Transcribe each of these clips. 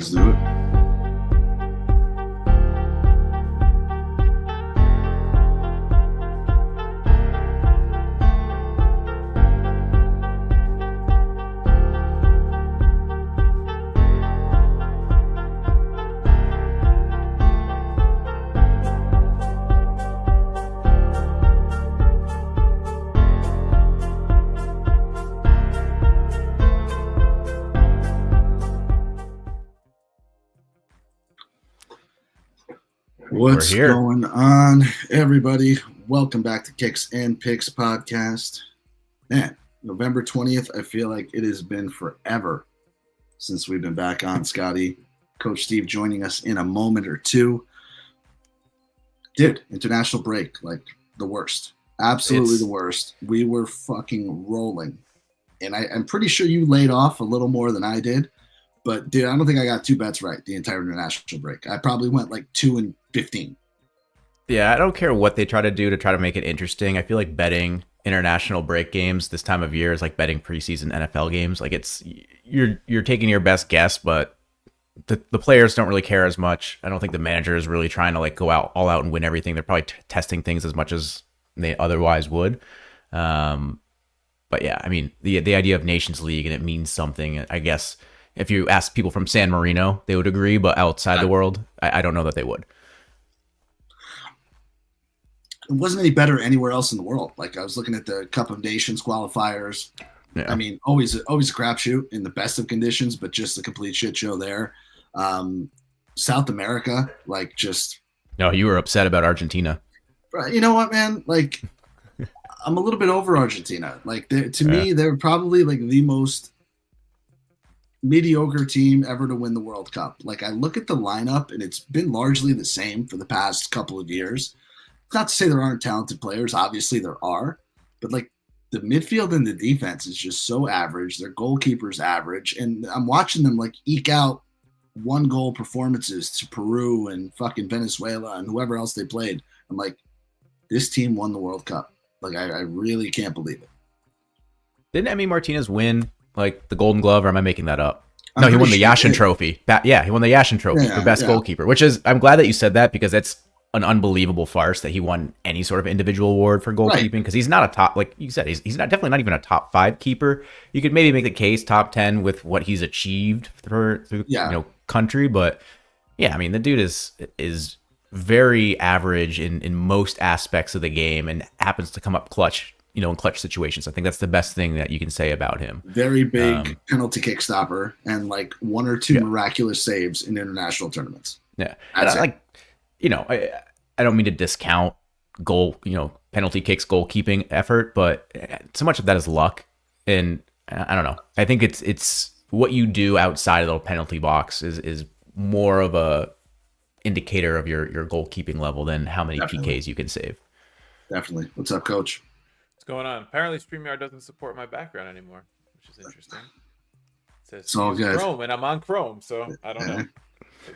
Let's do it. What's going on, everybody? Welcome back to Kicks and Picks podcast. Man, November 20th, I feel like it has been forever since we've been back on, Scotty. Coach Steve joining us in a moment or two. Dude, international break, like the worst. Absolutely the worst. We were fucking rolling. And I'm pretty sure you laid off a little more than I did. But, dude, I don't think I got two bets right the entire international break. I probably went like 2-15. Yeah, I don't care what they try to do to try to make it interesting. I feel like betting international break games this time of year is like betting preseason NFL games. Like it's you're taking your best guess, but the players don't really care as much. I don't think the manager is really trying to like go out all out and win everything. They're probably testing things as much as they otherwise would. But yeah, I mean the idea of Nations League and it means something. I guess if you ask people from San Marino, they would agree, but outside the world, I don't know that they would. It wasn't any better anywhere else in the world. Like I was looking at the Cup of Nations qualifiers. Yeah. I mean, always a crapshoot in the best of conditions, but just a complete shit show there. South America, like just. No, you were upset about Argentina. You know what, man? Like, I'm a little bit over Argentina. Like, to me, they're probably like the most mediocre team ever to win the World Cup. Like I look at the lineup and it's been largely the same for the past couple of years. Not to say there aren't talented players, obviously there are, but like the midfield and the defense is just so average. Their goalkeeper's average, and I'm watching them like eke out 1-goal performances to Peru and fucking Venezuela and whoever else they played. I'm like, this team won the World Cup. Like I really can't believe it. Didn't Emi Martinez win like the Golden Glove, or am I making that up? No, he won the Yashin Trophy. Yeah, he won the Yashin Trophy for best goalkeeper, which is, I'm glad that you said that because that's an unbelievable farce that he won any sort of individual award for goalkeeping because he's not a top, like you said, he's not definitely not even a top 5 keeper. You could maybe make the case top 10 with what he's achieved through country, but yeah, I mean the dude is very average in most aspects of the game and happens to come up clutch. In clutch situations. I think that's the best thing that you can say about him. Very big penalty kick stopper and like 1 or 2 miraculous saves in international tournaments. Yeah. I don't mean to discount penalty kicks goalkeeping effort, but so much of that is luck. And I don't know. I think it's what you do outside of the penalty box is more of a indicator of your goalkeeping level than how many PKs you can save. Definitely. What's up, Coach? What's going on? Apparently StreamYard doesn't support my background anymore, which is interesting. It says it's all good. Chrome, and I'm on Chrome, so I don't know.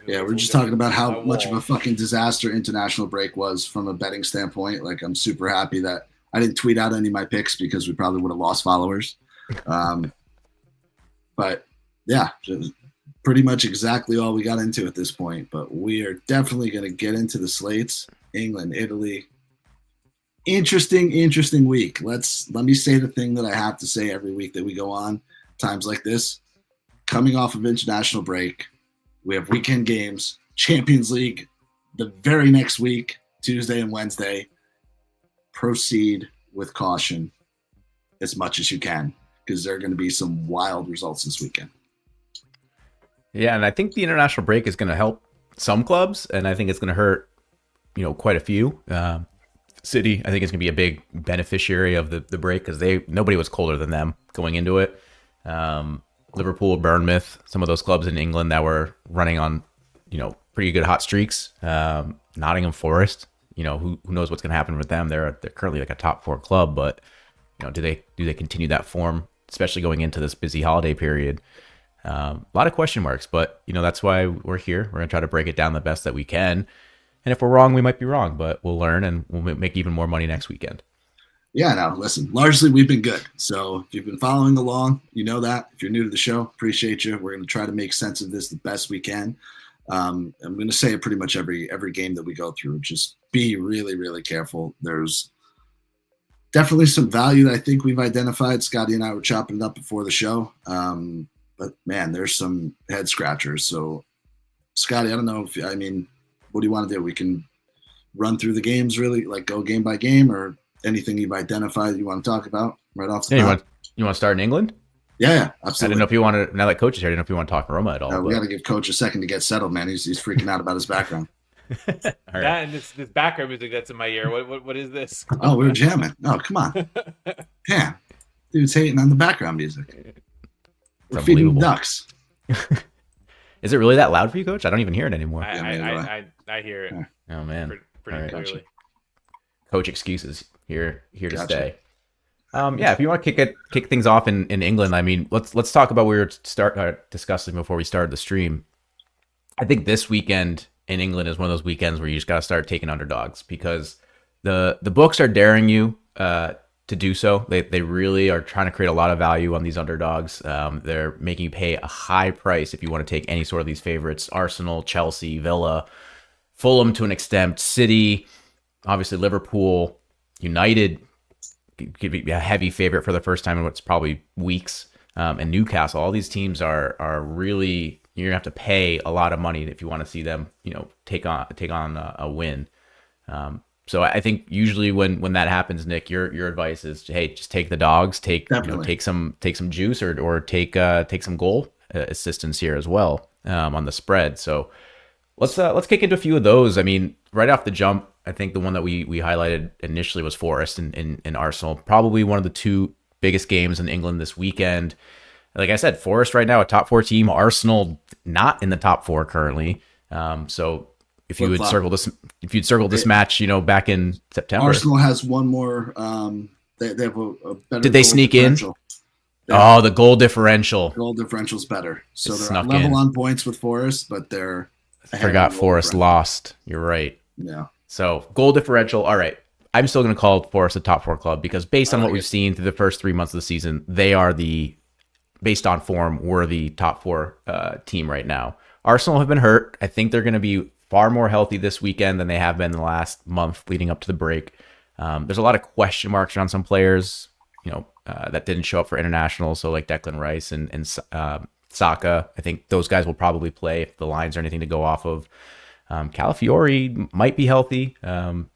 Yeah, we're just talking about how much of a fucking disaster international break was from a betting standpoint. Like, I'm super happy that I didn't tweet out any of my picks because we probably would have lost followers. But yeah, pretty much exactly all we got into at this point. But we are definitely going to get into the slates. England, Italy. Interesting week. Let me say the thing that I have to say every week that we go on times like this. Coming off of international break, we have weekend games, Champions League the very next week, Tuesday and Wednesday. Proceed with caution as much as you can because there are going to be some wild results this weekend. Yeah, and I think the international break is going to help some clubs, and I think it's going to hurt, quite a few. City, I think, is going to be a big beneficiary of the break because nobody was colder than them going into it. Liverpool, Bournemouth, some of those clubs in England that were running on, pretty good hot streaks. Nottingham Forest, who knows what's going to happen with them? They're currently like a top 4 club, but do they continue that form, especially going into this busy holiday period? A lot of question marks, but that's why we're here. We're going to try to break it down the best that we can. And if we're wrong, we might be wrong, but we'll learn and we'll make even more money next weekend. Yeah, no, listen, largely we've been good. So if you've been following along, you know that. If you're new to the show, appreciate you. We're going to try to make sense of this the best we can. I'm going to say it pretty much every game that we go through. Just be really, really careful. There's definitely some value that I think we've identified. Scotty and I were chopping it up before the show. But, man, there's some head scratchers. So, Scotty, I don't know what do you want to do? We can run through the games really, like go game by game, or anything you've identified that you want to talk about right off the bat? You want to start in England? Yeah, absolutely. I didn't know if you wanted, now that coach is here, I didn't know if you want to talk Roma at all. We got to give Coach a second to get settled, man. He's freaking out about his background. All right. That and this background music that's in my ear. What is this? Oh, we were jamming. Oh, come on. Damn. Dude's hating on the background music. We're feeding ducks. Is it really that loud for you, Coach? I don't even hear it anymore. I hear it. Oh, man. Pretty clearly. Coach excuses here to stay. If you want to kick things off in England, I mean, let's talk about what we were discussing before we started the stream. I think this weekend in England is one of those weekends where you just got to start taking underdogs, because the books are daring you to do so. They really are trying to create a lot of value on these underdogs. They're making you pay a high price if you want to take any sort of these favorites: Arsenal, Chelsea, Villa, Fulham to an extent, City, obviously Liverpool, United could be a heavy favorite for the first time in what's probably weeks, and Newcastle. All these teams are really, you're gonna have to pay a lot of money if you want to see them, take on a win. So I think usually when that happens, Nick, your advice is, hey, just take the dogs, take some juice, or take some goal assistance here as well on the spread. So let's kick into a few of those. I mean, right off the jump, I think the one that we highlighted initially was Forest and Arsenal. Probably one of the two biggest games in England this weekend. Like I said, Forest right now a top 4 team. Arsenal not in the top 4 currently. So if you would circle this match, back in September, Arsenal has one more. They have a better. Did they sneak in? Oh, the goal differential. Goal differential's better. So they're level on points with Forest, but they're. I forgot Forest lost. You're right. Yeah. So goal differential. All right. I'm still going to call Forest a top 4 club, because based on what we've seen through the first 3 months of the season, they are based on form, we're the top 4 team right now. Arsenal have been hurt. I think they're going to be far more healthy this weekend than they have been the last month leading up to the break. There's a lot of question marks around some players, that didn't show up for international. So like Declan Rice and Saka, I think those guys will probably play if the lines are anything to go off of. Calafiori might be healthy.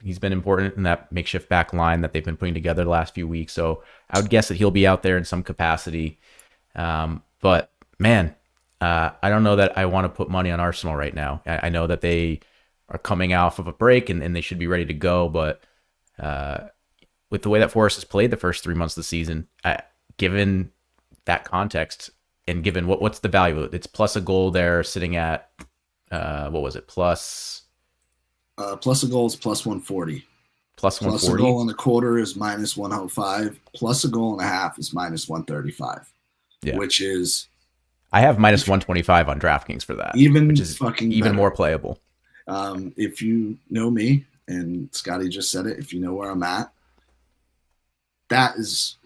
He's been important in that makeshift back line that they've been putting together the last few weeks. So I would guess that he'll be out there in some capacity. But man, I don't know that I want to put money on Arsenal right now. I know that they are coming off of a break and they should be ready to go. But with the way that Forest has played the first 3 months of the season, given that context and given what's the value? It's plus a goal there, sitting at what was it? Plus a goal is plus 140. Plus 140. Plus a goal in a quarter is minus 105. Plus a goal and a half is minus 135. Yeah. Which is, I have minus 125 on DraftKings for that. Which is fucking even more playable. If you know me, and Scotty just said it, if you know where I'm at, that's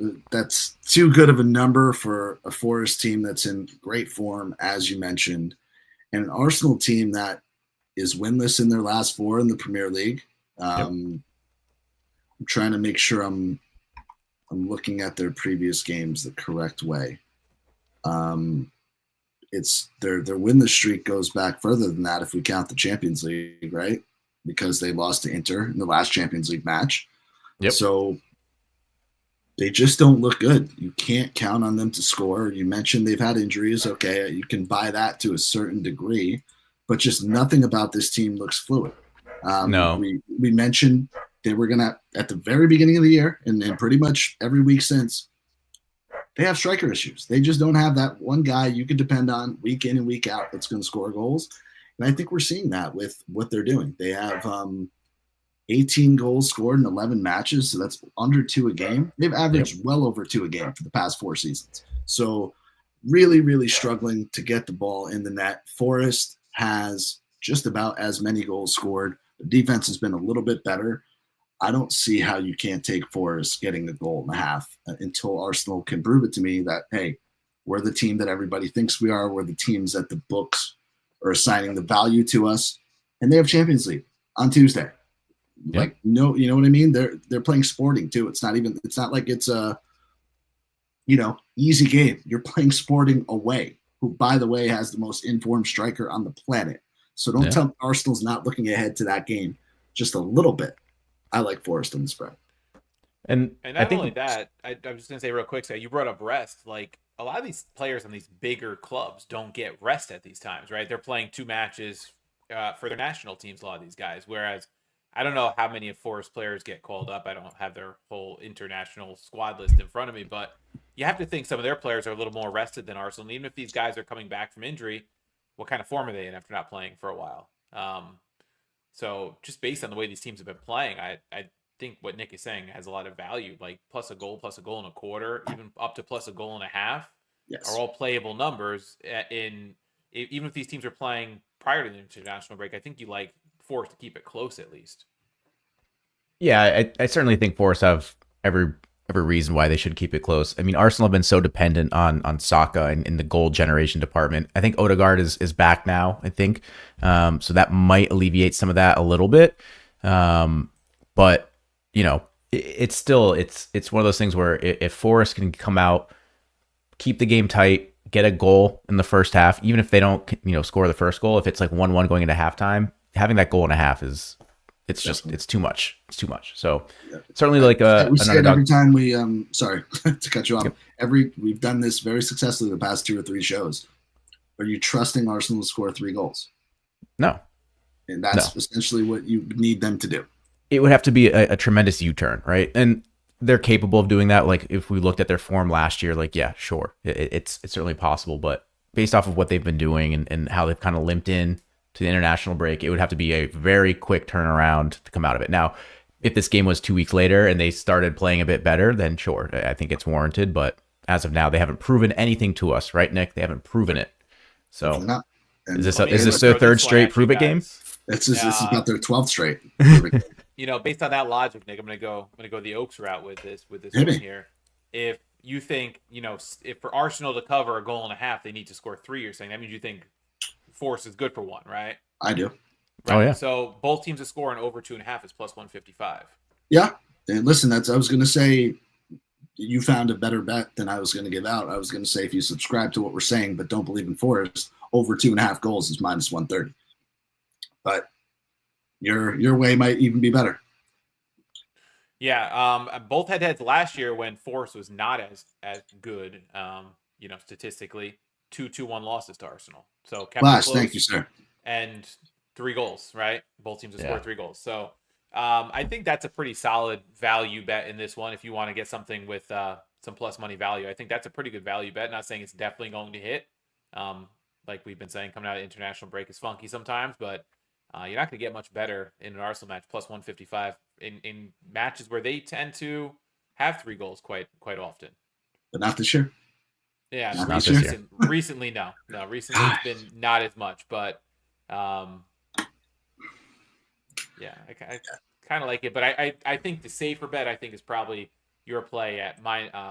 too good of a number for a Forest team that's in great form, as you mentioned, and an Arsenal team that is winless in their last 4 in the Premier League. I'm trying to make sure I'm looking at their previous games the correct way. It's their winless streak goes back further than that if we count the Champions League, right? Because they lost to Inter in the last Champions League match. Yep. So they just don't look good. You can't count on them to score. You mentioned they've had injuries. Okay, you can buy that to a certain degree, but just nothing about this team looks fluid. No. We mentioned they were going to, at the very beginning of the year, and pretty much every week since, they have striker issues. They just don't have that one guy you can depend on week in and week out that's going to score goals. And I think we're seeing that with what they're doing. They have 18 goals scored in 11 matches, so that's under 2 a game. They've averaged well over 2 a game for the past 4 seasons. So really, really struggling to get the ball in the net. Forest has just about as many goals scored. The defense has been a little bit better. I don't see how you can't take Forest getting a goal and a half until Arsenal can prove it to me that, hey, we're the team that everybody thinks we are. We're the teams that the books are assigning the value to us. And they have Champions League on Tuesday. Yeah. Like, no, you know what I mean? They're playing Sporting too. It's not like it's a, easy game. You're playing Sporting away, who, by the way, has the most informed striker on the planet. So don't tell me Arsenal's not looking ahead to that game just a little bit. I like Forest on the spread. And not only that, I was just going to say real quick, so you brought up rest. Like, a lot of these players on these bigger clubs don't get rest at these times, right? They're playing 2 matches for their national teams, a lot of these guys. Whereas I don't know how many of Forest players get called up. I don't have their whole international squad list in front of me, but you have to think some of their players are a little more rested than Arsenal. And even if these guys are coming back from injury, what kind of form are they in after not playing for a while? So just based on the way these teams have been playing, I think what Nick is saying has a lot of value. Like plus a goal and a quarter, even up to plus a goal and a half, are all playable numbers. Even if these teams are playing prior to the international break, I think you like Forest to keep it close at least. Yeah, I certainly think Forest have every reason why they should keep it close. I mean, Arsenal have been so dependent on Saka and in the goal generation department. I think Odegaard is back now, I think. So that might alleviate some of that a little bit. But, it's still, it's one of those things where if Forest can come out, keep the game tight, get a goal in the first half, even if they don't, score the first goal, if it's like 1-1 going into halftime, having that goal and a half it's too much. It's too much. So certainly like we said every time we sorry to cut you off. We've done this very successfully the past 2 or 3 shows. Are you trusting Arsenal to score 3 goals? No. And that's essentially what you need them to do. It would have to be a tremendous U-turn, right? And they're capable of doing that. Like if we looked at their form last year, like, yeah, sure. It's certainly possible, but based off of what they've been doing and how they've kind of limped in to the international break, it would have to be a very quick turnaround to come out of it. Now, if this game was 2 weeks later and they started playing a bit better, then sure, I think it's warranted. But as of now, they haven't proven anything to us, right, Nick? They haven't proven it. So is this their third straight prove it game? This is about their 12th straight. Based on that logic, Nick, I'm gonna go the Oaks route with this one here. If you think, if for Arsenal to cover a goal and a half, they need to score 3, you're saying that means you think Force is good for 1, right? I do. Right? Oh yeah. So both teams to score in over 2.5 is plus 155. Yeah, and listen, I was going to say you found a better bet than I was going to give out. I was going to say if you subscribe to what we're saying but don't believe in Forest, over 2.5 goals is minus 130. But your way might even be better. Yeah, both head-to-heads last year when Forest was not as good, statistically. 2-1 losses to Arsenal. So Flash, thank you, sir. And 3 goals, right? Both teams have scored 3 goals. So I think that's a pretty solid value bet in this one. If you want to get something with some plus money value, I think that's a pretty good value bet. Not saying it's definitely going to hit. Like we've been saying, coming out of international break is funky sometimes, but you're not going to get much better in an Arsenal match plus 155 in matches where they tend to have 3 goals quite often. But not this year. Yeah, recently, no. Recently it's been not as much, but I kind of like it. But I think the safer bet is probably your play at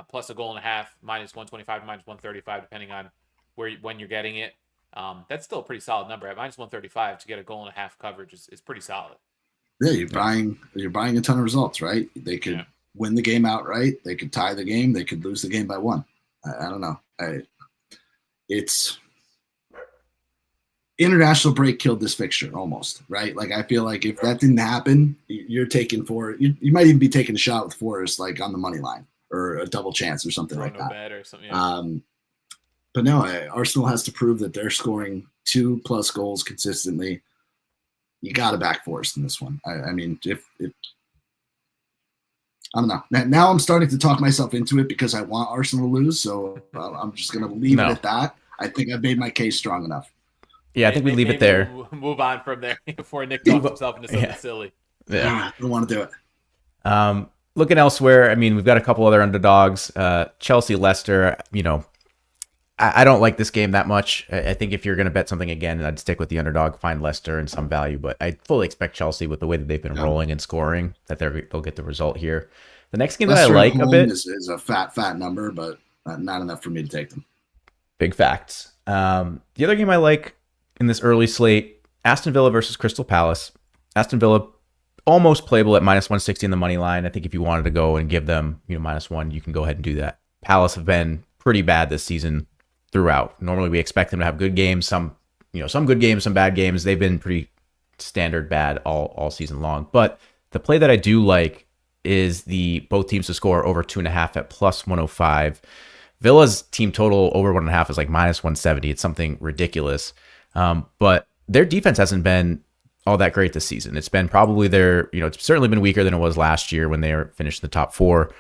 plus a goal and a half, minus 125, minus 135, depending on when you're getting it. That's still a pretty solid number. At minus 135 to get a goal and a half coverage is pretty solid. Yeah, you're buying a ton of results, right? They could win the game outright. They could tie the game. They could lose the game by 1. I don't know. It's international break killed this fixture almost, right? Like I feel like if that didn't happen, you're taking you might even be taking a shot with Forest like on the money line or a double chance or something like that. Bet or something, yeah. But no, Arsenal has to prove that they're scoring 2+ goals consistently. You got to back Forest in this one. I mean, if I don't know. Now I'm starting to talk myself into it because I want Arsenal to lose. So I'm just going to leave it at that. I think I've made my case strong enough. Yeah, I think we leave it there. We'll move on from there before Nick talks himself into something silly. Yeah, I don't want to do it. Looking elsewhere, I mean, we've got a couple other underdogs. Chelsea, Leicester. I don't like this game that much. I think if you're going to bet something again, I'd stick with the underdog, find Leicester and some value. But I fully expect Chelsea, with the way that they've been rolling and scoring, that they'll get the result here. The next game Leicester that I like a bit is a fat number, but not enough for me to take them. Big facts. The other game I like in this early slate, Aston Villa versus Crystal Palace. Aston Villa almost playable at minus 160 in the money line. I think if you wanted to go and give them, -1, you can go ahead and do that. Palace have been pretty bad this season throughout. Normally we expect them to have good games, some good games, some bad games. They've been pretty standard bad all season long. But the play that I do like is the both teams to score over 2.5 at plus 105. Villa's team total over 1.5 is like minus 170. It's something ridiculous. But their defense hasn't been all that great this season. It's been probably it's certainly been weaker than it was last year when they finished in the top 4.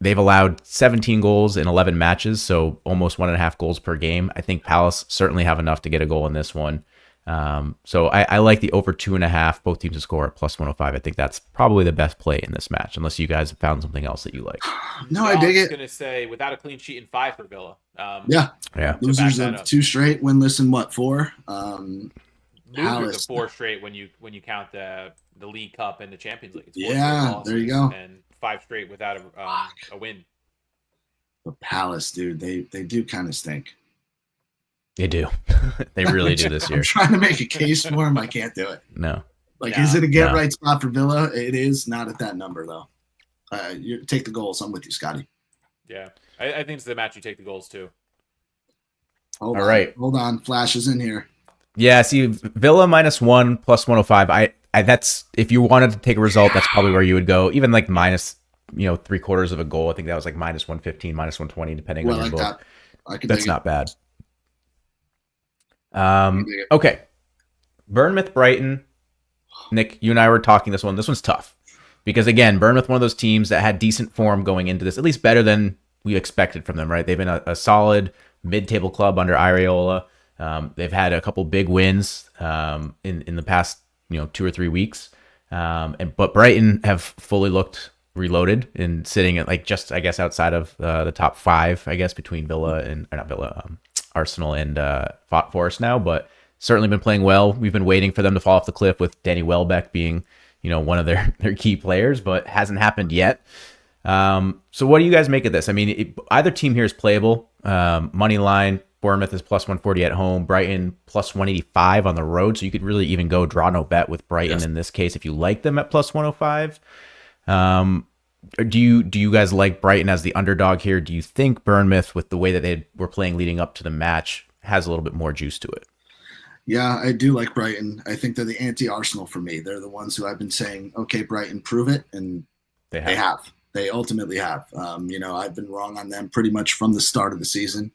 They've allowed 17 goals in 11 matches, so almost 1.5 goals per game. I think Palace certainly have enough to get a goal in this one. So I like the over 2.5, both teams to score at plus 105. I think that's probably the best play in this match, unless you guys have found something else that you like. No, I dig it. I was going to say, without a clean sheet in 5 for Villa. Yeah. Losers of 2 straight, winless in what, 4? Losers of 4 straight when you count the League Cup and the Champions League. Yeah, there you go. And 5 straight without a win. But Palace, dude, they do kind of stink. They do. They really do this year. I'm trying to make a case for them. I can't do it. No. Is it a right spot for Villa? It is not at that number, though. You take the goals. I'm with you, Scotty. Yeah. I think it's the match you take the goals, too. Hold on. Flash is in here. Yeah, see, Villa -1 plus 105. I that's, if you wanted to take a result, that's probably where you would go. Even like minus, 3/4 of a goal. I think that was like minus 115, minus 120, depending on your book. That's not bad. Okay. Bournemouth, Brighton. Nick, you and I were talking this one. This one's tough because, again, Bournemouth, one of those teams that had decent form going into this, at least better than we expected from them, right? They've been a solid mid-table club under Areola. They've had a couple big wins in the past 2 or 3 weeks, but Brighton have fully looked reloaded and sitting at like just, I guess, outside of the top 5, I guess, between Arsenal and Forest now, but certainly been playing well. We've been waiting for them to fall off the cliff, with Danny Welbeck being one of their key players, but hasn't happened yet. So what do you guys make of this? I mean, either team here is playable. Money line, Bournemouth is plus 140 at home, Brighton plus 185 on the road. So you could really even go draw no bet with Brighton in this case if you like them at plus 105. Do you guys like Brighton as the underdog here? Do you think Bournemouth, with the way that they were playing leading up to the match, has a little bit more juice to it? Yeah, I do like Brighton. I think they're the anti-Arsenal for me. They're the ones who I've been saying, okay, Brighton, prove it, and they have. They ultimately have. I've been wrong on them pretty much from the start of the season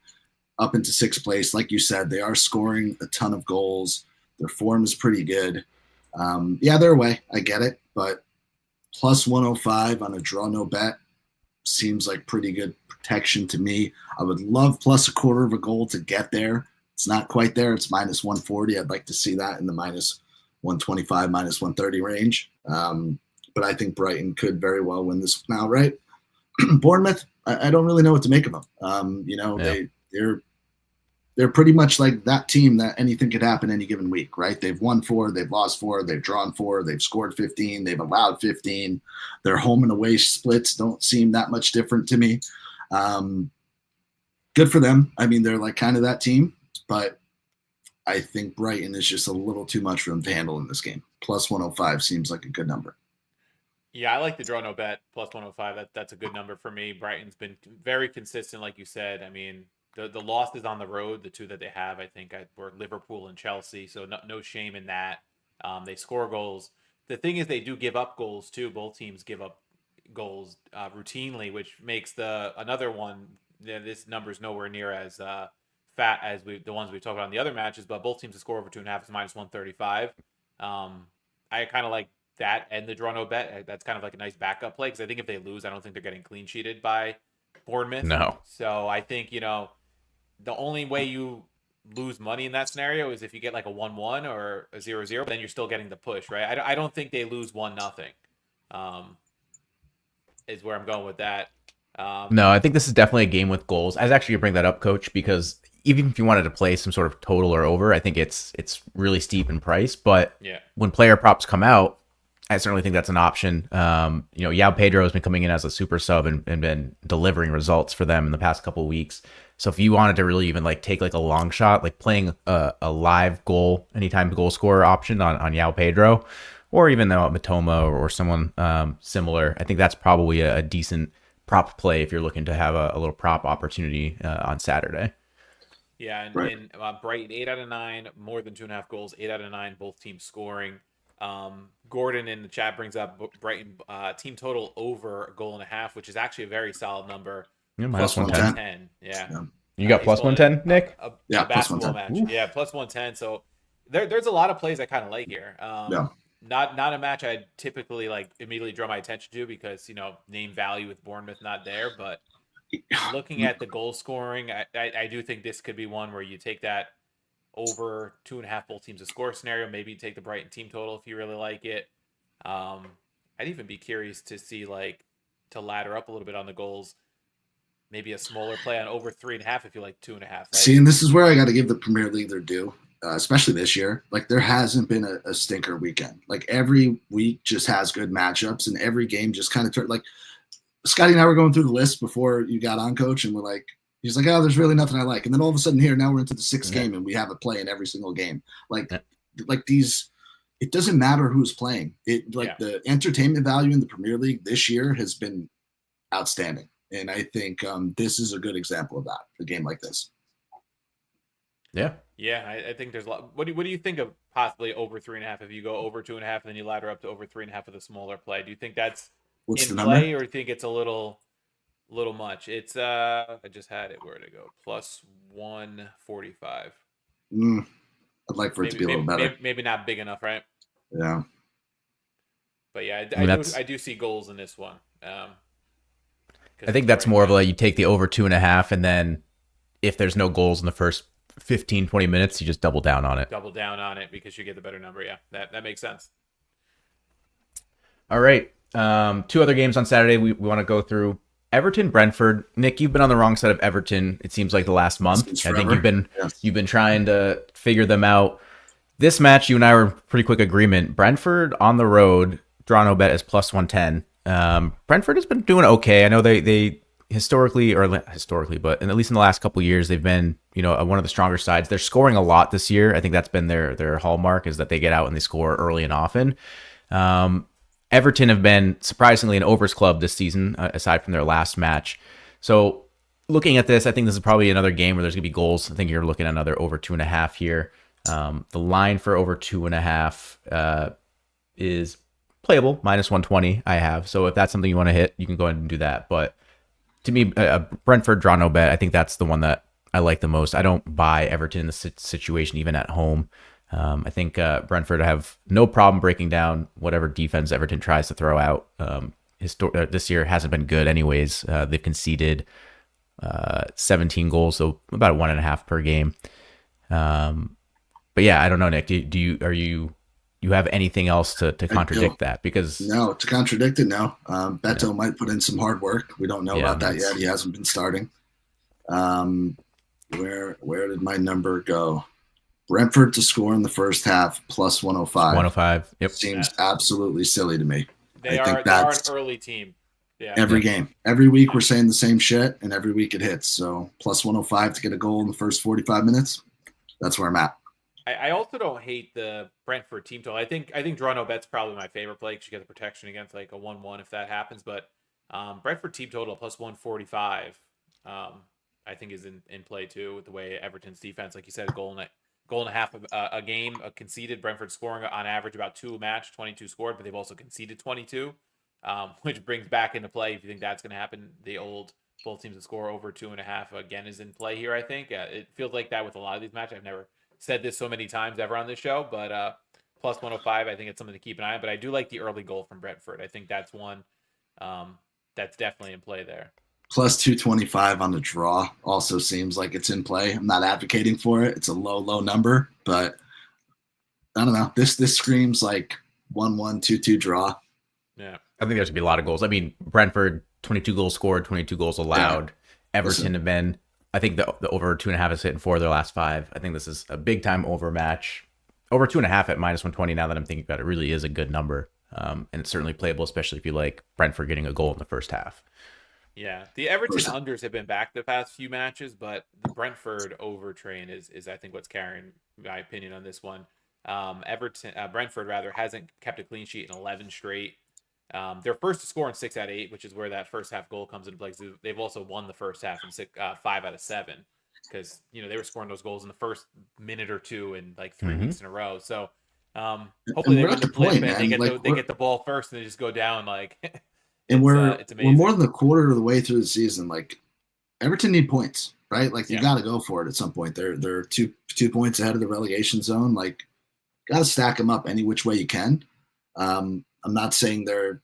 up into 6th place. Like you said, they are scoring a ton of goals. Their form is pretty good. They're away. I get it, but plus 105 on a draw no bet seems like pretty good protection to me. I would love plus 1/4 of a goal to get there. It's not quite there. It's minus 140. I'd like to see that in the minus 125, minus 130 range. But I think Brighton could very well win this one outright. Bournemouth, I don't really know what to make of them. They're pretty much like that team that anything could happen any given week, right? They've won 4, they've lost 4, they've drawn 4, they've scored 15, they've allowed 15. Their home and away splits don't seem that much different to me. Good for them. I mean, they're like kind of that team, but I think Brighton is just a little too much for them to handle in this game. Plus 105 seems like a good number. Yeah, I like the draw no bet plus 105. That's a good number for me. Brighton's been very consistent, like you said. I mean, the losses on the road, the 2 that they have, I think, were Liverpool and Chelsea. So no shame in that. They score goals. The thing is, they do give up goals too. Both teams give up goals routinely, which makes another one. This number's nowhere near as fat as the ones we talked about in the other matches. But both teams to score over 2.5 is minus 135. I kind of like that and the draw no bet. That's kind of like a nice backup play, because I think if they lose, I don't think they're getting clean sheeted by Bournemouth. No. So I think the only way you lose money in that scenario is if you get like a 1-1 or a 0-0, but then you're still getting the push, right? I don't think they lose 1-0. Is where I'm going with that. No, I think this is definitely a game with goals. I was actually going to bring that up, Coach, because even if you wanted to play some sort of total or over, I think it's really steep in price. But when player props come out, I certainly think that's an option. Yao Pedro has been coming in as a super sub and been delivering results for them in the past couple of weeks. So if you wanted to really even like take like a long shot, like playing a live goal, anytime goal scorer option on Yao Pedro, or even though Matoma or someone similar, I think that's probably a decent prop play if you're looking to have a little prop opportunity on Saturday. Yeah, and in Brighton, 8 out of 9, more than 2.5 goals, 8 out of 9, both teams scoring. Gordon in the chat brings up Brighton team total over a goal and a half, which is actually a very solid number. Yeah, minus 110. Yeah. You got plus 110, Nick? A basketball match. Yeah, plus 110. So there's a lot of plays I kind of like here. Not a match I'd typically like immediately draw my attention to because, name value with Bournemouth not there. But looking at the goal scoring, I do think this could be one where you take that over 2.5 both teams to score scenario. Maybe take the Brighton team total if you really like it. I'd even be curious to see to ladder up a little bit on the goals. Maybe a smaller play on over 3.5 if you like 2.5. Right? See, and this is where I got to give the Premier League their due, especially this year. Like there hasn't been a stinker weekend. Like every week just has good matchups, and every game just kind of turned. Like Scotty and I were going through the list before you got on, Coach, and we're like, he's like, oh, there's really nothing I like. And then all of a sudden here, now we're into the sixth game, and we have a play in every single game. Like these, it doesn't matter who's playing. The entertainment value in the Premier League this year has been outstanding. And I think this is a good example of that, a game like this. Yeah. Yeah, I think there's a lot. What do you think of possibly over 3.5 if you go over 2.5 and then you ladder up to over 3.5 with a smaller play? Do you think that's in play, or do you think it's a little much? It's I just had it. Where'd it go? Plus 145. I'd like for it to be a little better. Maybe not big enough, right? Yeah. But yeah, I do see goals in this one. I think that's more of you take the over 2.5, and then if there's no goals in the first 15, 20 minutes, you just double down on it. Double down on it because you get the better number. Yeah, that makes sense. All right. 2 other games on Saturday we want to go through. Everton, Brentford. Nick, you've been on the wrong side of Everton, it seems like the last month. I think you've been trying to figure them out. This match, you and I were in pretty quick agreement. Brentford on the road, draw no bet is plus 110. Brentford has been doing okay. I know they historically, but at least in the last couple of years, they've been, one of the stronger sides. They're scoring a lot this year. I think that's been their hallmark, is that they get out and they score early and often. Everton have been surprisingly an overs club this season, aside from their last match. So looking at this, I think this is probably another game where there's going to be goals. I think you're looking at another over 2.5 here. The line for over 2.5 is playable, minus 120 I have. So if that's something you want to hit, you can go ahead and do that. But to me, Brentford draw no bet, I think that's the one that I like the most. I don't buy Everton in this situation, even at home. I think Brentford have no problem breaking down whatever defense Everton tries to throw out. This year hasn't been good anyways. They've conceded 17 goals, so about 1.5 per game. But yeah, I don't know, Nick. Do you have anything else to contradict that? Because no, to contradict it, no. Beto might put in some hard work. We don't know about that yet. He hasn't been starting. Where did my number go? Brentford to score in the first half plus 105. 105. Yep. Seems absolutely silly to me. They are an early team. Yeah. Every game. Every week we're saying the same shit, and every week it hits. So plus 105 to get a goal in the first 45 minutes. That's where I'm at. I also don't hate the Brentford team total. I think draw no bet's probably my favorite play because you get the protection against like a 1-1 if that happens. But Brentford team total plus 145, I think is in play too, with the way Everton's defense, like you said, goal and a half a game conceded. Brentford scoring on average about 2 a match, 22 scored, but they've also conceded 22, which brings back into play if you think that's going to happen. The old both teams to score over 2.5 again is in play here. I think it feels like that with a lot of these matches. I've never said this so many times ever on this show, but plus 105, I think it's something to keep an eye on. But I do like the early goal from Brentford. I think that's one that's definitely in play there. Plus 225 on the draw also seems like it's in play. I'm not advocating for it. It's a low number, but I don't know. This screams like 1-1, 2-2 draw. Yeah. I think there should be a lot of goals. I mean, Brentford 22 goals scored, 22 goals allowed. Yeah. Everton have been, I think the over 2.5 is hitting 4 of their last 5. I think this is a big time over match. Over 2.5 at -120. Now that I'm thinking about it, really is a good number. And it's certainly playable, especially if you like Brentford getting a goal in the first half. Yeah, the Everton unders have been back the past few matches, but the Brentford over train is I think what's carrying my opinion on this one. Brentford rather hasn't kept a clean sheet in 11 straight. They're first to score in 6 out of 8, which is where that first half goal comes into play. They've also won the first half in 5 out of 7 because they were scoring those goals in the first minute or two in like 3 weeks in a row. So hopefully they win the flip and they get the ball first and they just go down like. And we're more than a quarter of the way through the season. Like Everton need points, right? Like you got to go for it at some point. They're 2 points ahead of the relegation zone. Like got to stack them up any which way you can. I'm not saying they're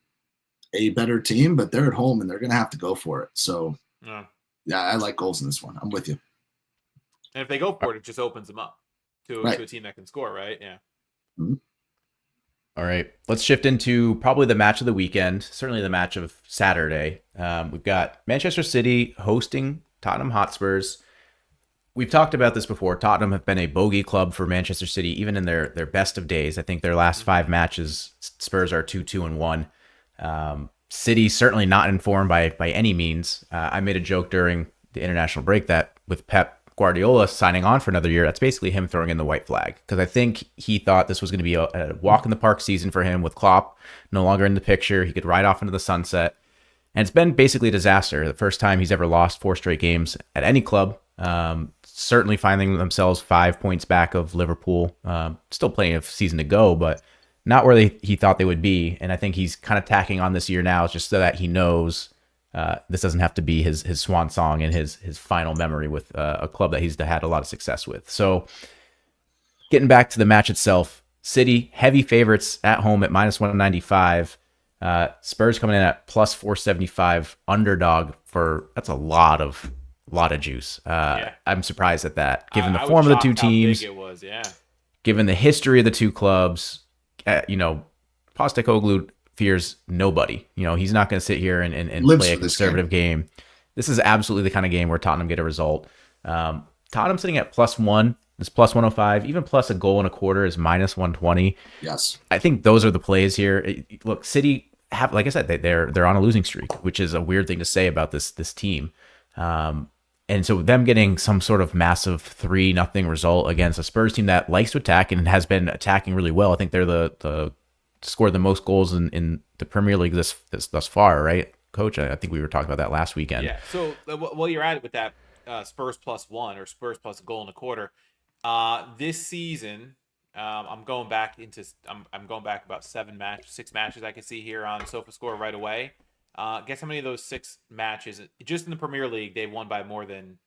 a better team, but they're at home and they're going to have to go for it. So yeah, I like goals in this one. I'm with you. And if they go for it, it just opens them up to a team that can score, right? Yeah. Mm-hmm. All right, let's shift into probably the match of the weekend, certainly the match of Saturday. We've got Manchester City hosting Tottenham Hotspurs. We've talked about this before. Tottenham have been a bogey club for Manchester City, even in their best of days. I think their last 5 matches, Spurs are 2-2-1. City certainly not informed by any means. I made a joke during the international break that with Pep Guardiola signing on for another year, that's basically him throwing in the white flag, because I think he thought this was going to be a walk in the park season for him with Klopp no longer in the picture. He could ride off into the sunset, and it's been basically a disaster. The first time he's ever lost 4 straight games at any club. Certainly finding themselves 5 points back of Liverpool. Still plenty of season to go, but not where he thought they would be. And I think he's kind of tacking on this year now just so that he knows this doesn't have to be his swan song and his final memory with a club that he's had a lot of success with. So getting back to the match itself, City heavy favorites at home at -195. Spurs coming in at +475 underdog that's a lot of juice. I'm surprised at that, given the form of the two teams. It was, given the history of the two clubs. Postecoglou fears nobody. He's not going to sit here and play a conservative game. This is absolutely the kind of game where Tottenham get a result. Tottenham sitting at +1 is +105. Even plus a goal and a quarter is -120. Yes. I think those are the plays here. Look, City have, like I said, they're on a losing streak, which is a weird thing to say about this team. And so them getting some sort of massive 3-0 result against a Spurs team that likes to attack and has been attacking really well. I think they're the scored the most goals in the Premier League thus far, right, Coach? I think we were talking about that last weekend. Yeah. So while you're at it with that Spurs +1 or Spurs plus a goal and a quarter, this season, I'm going back about 6 matches I can see here on SofaScore right away. Guess how many of those 6 matches, just in the Premier League, they've won by more than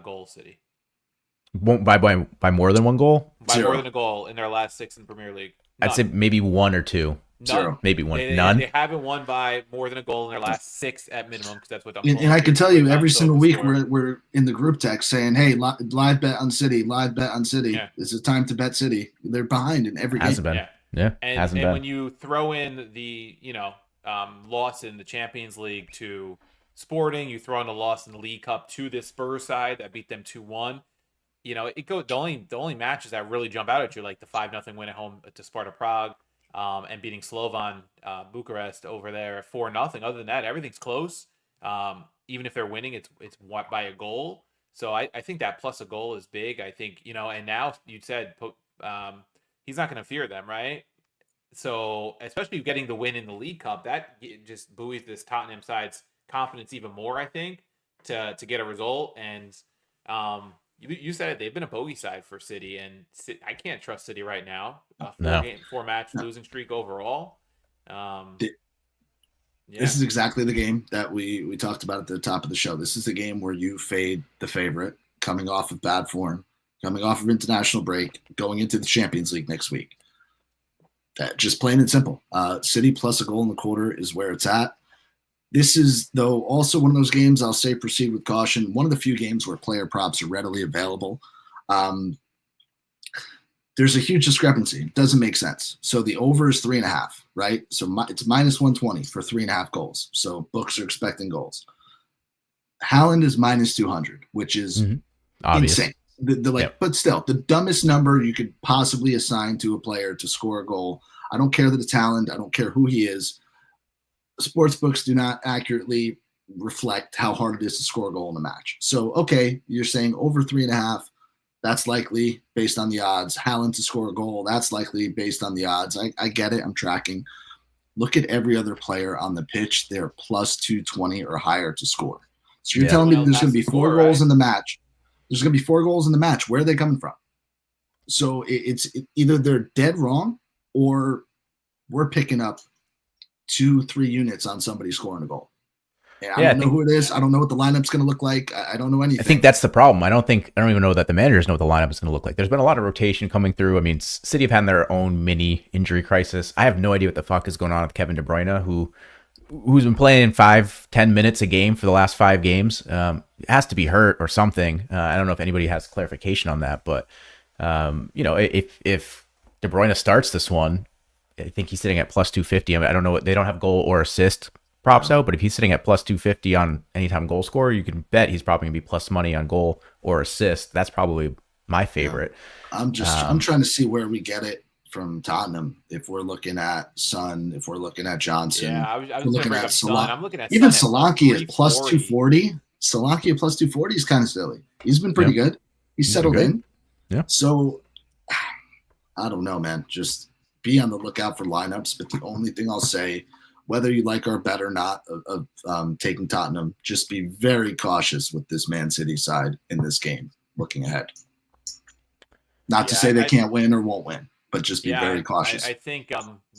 goal, City? By more than 1 goal? By 0. More than a goal in their last 6 in the Premier League. None. I'd say maybe 1 or 2. None. 0. Maybe 1. None? They haven't won by more than a goal in their last 6 at minimum, because that's what I'm And I can tell you, every single week we're in the group text saying, hey, live bet on City, live bet on City. Yeah. This is time to bet City. They're behind in every game. Hasn't been. Yeah. And when you throw in the, loss in the Champions League to Sporting, you throw in a loss in the League Cup to this Spurs side that beat them 2-1. The only matches that really jump out at you, like the 5-0 win at home to Sparta Prague, and beating Slovan Bucharest over there 4-0. Other than that, everything's close. Even if they're winning, it's by a goal. So I think that plus a goal is big. I think, and now you said he's not going to fear them, right? So especially getting the win in the League Cup, that just buoys this Tottenham side's confidence even more, I think, to get a result. And you said it, they've been a bogey side for City, and I can't trust City right now. 4-match losing streak overall. This is exactly the game that we talked about at the top of the show. This is the game where you fade the favorite, coming off of bad form, coming off of international break, going into the Champions League next week. Just plain and simple. City plus a goal in the quarter is where it's at. This is, though, also one of those games, I'll say proceed with caution. One of the few games where player props are readily available. there's a huge discrepancy. It doesn't make sense. So the over is 3.5, right? So it's minus 120 for 3.5 goals. So books are expecting goals. Haaland is minus 200, which is insane. But still, the dumbest number you could possibly assign to a player to score a goal. I don't care that it's Haaland. I don't care who he is. Sports books do not accurately reflect how hard it is to score a goal in a match. So, okay, you're saying over 3.5. That's likely based on the odds. Haaland to score a goal, that's likely based on the odds. I get it. I'm tracking. Look at every other player on the pitch. They're plus 220 or higher to score. So you're telling me there's going to be 4 goals in the match. There's going to be 4 goals in the match. Where are they coming from? So it's either they're dead wrong or we're picking up 2-3 units on somebody scoring a goal. I don't know who it is. I don't know what the lineup's going to look like. I don't know anything. I think that's the problem. I don't even know that the managers know what the lineup is going to look like. There's been a lot of rotation coming through. I mean, City have had their own mini injury crisis. I have no idea what the fuck is going on with Kevin De Bruyne, who's been playing 5-10 minutes a game for the last 5 games. Has to be hurt or something. I don't know if anybody has clarification on that, but if De Bruyne starts this one, I think he's sitting at plus 250. I don't know. They don't have goal or assist props out, but if he's sitting at plus 250 on anytime goal scorer, you can bet he's probably gonna be plus money on goal or assist. That's probably my favorite. I'm trying to see where we get it from Tottenham. If we're looking at Son, if we're looking at Johnson, I was looking at Son. I'm looking at even Solanke at plus 240. Solanke at plus 240 is kind of silly. He's been pretty good. He's settled in. Yeah. So I don't know, man. Just be on the lookout for lineups. But the only thing I'll say, whether you like our bet or not of taking Tottenham, just be very cautious with this Man City side in this game looking ahead. Not to say they can't win or won't win, but just be very cautious. I think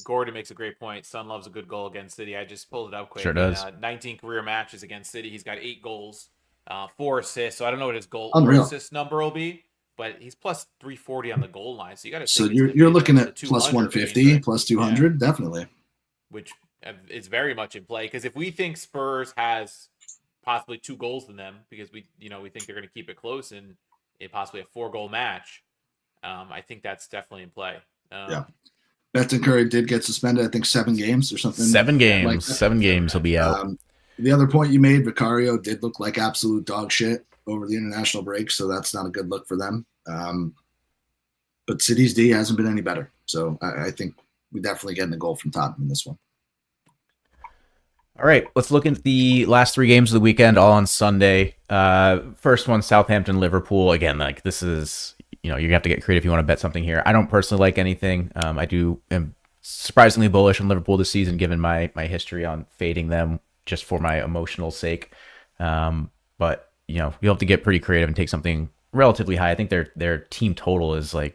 Gordon makes a great point. Son loves a good goal against City. I just pulled it up quick. Sure does. 19 career matches against City. He's got 8 goals, 4 assists. So I don't know what his goal or assist number will be, but he's plus 340 on the goal line. So you got to. So you're looking at plus 150, plus 200, definitely. Which is very much in play, because if we think Spurs has possibly 2 goals in them, because we think they're going to keep it close and possibly a 4-goal match, I think that's definitely in play. Bentancur did get suspended, I think 7 games or something. 7 games. 7 games he'll be out. The other point you made, Vicario did look like absolute dog shit over the international break, so that's not a good look for them. But City's D hasn't been any better. So I think we definitely getting a goal from Tottenham in this one. All right, let's look at the last 3 games of the weekend, all on Sunday. First one, Southampton, Liverpool. Again, like this is, you have to get creative if you want to bet something here. I don't personally like anything. I am surprisingly bullish on Liverpool this season, given my history on fading them just for my emotional sake. But you'll have to get pretty creative and take something relatively high. I think their team total is over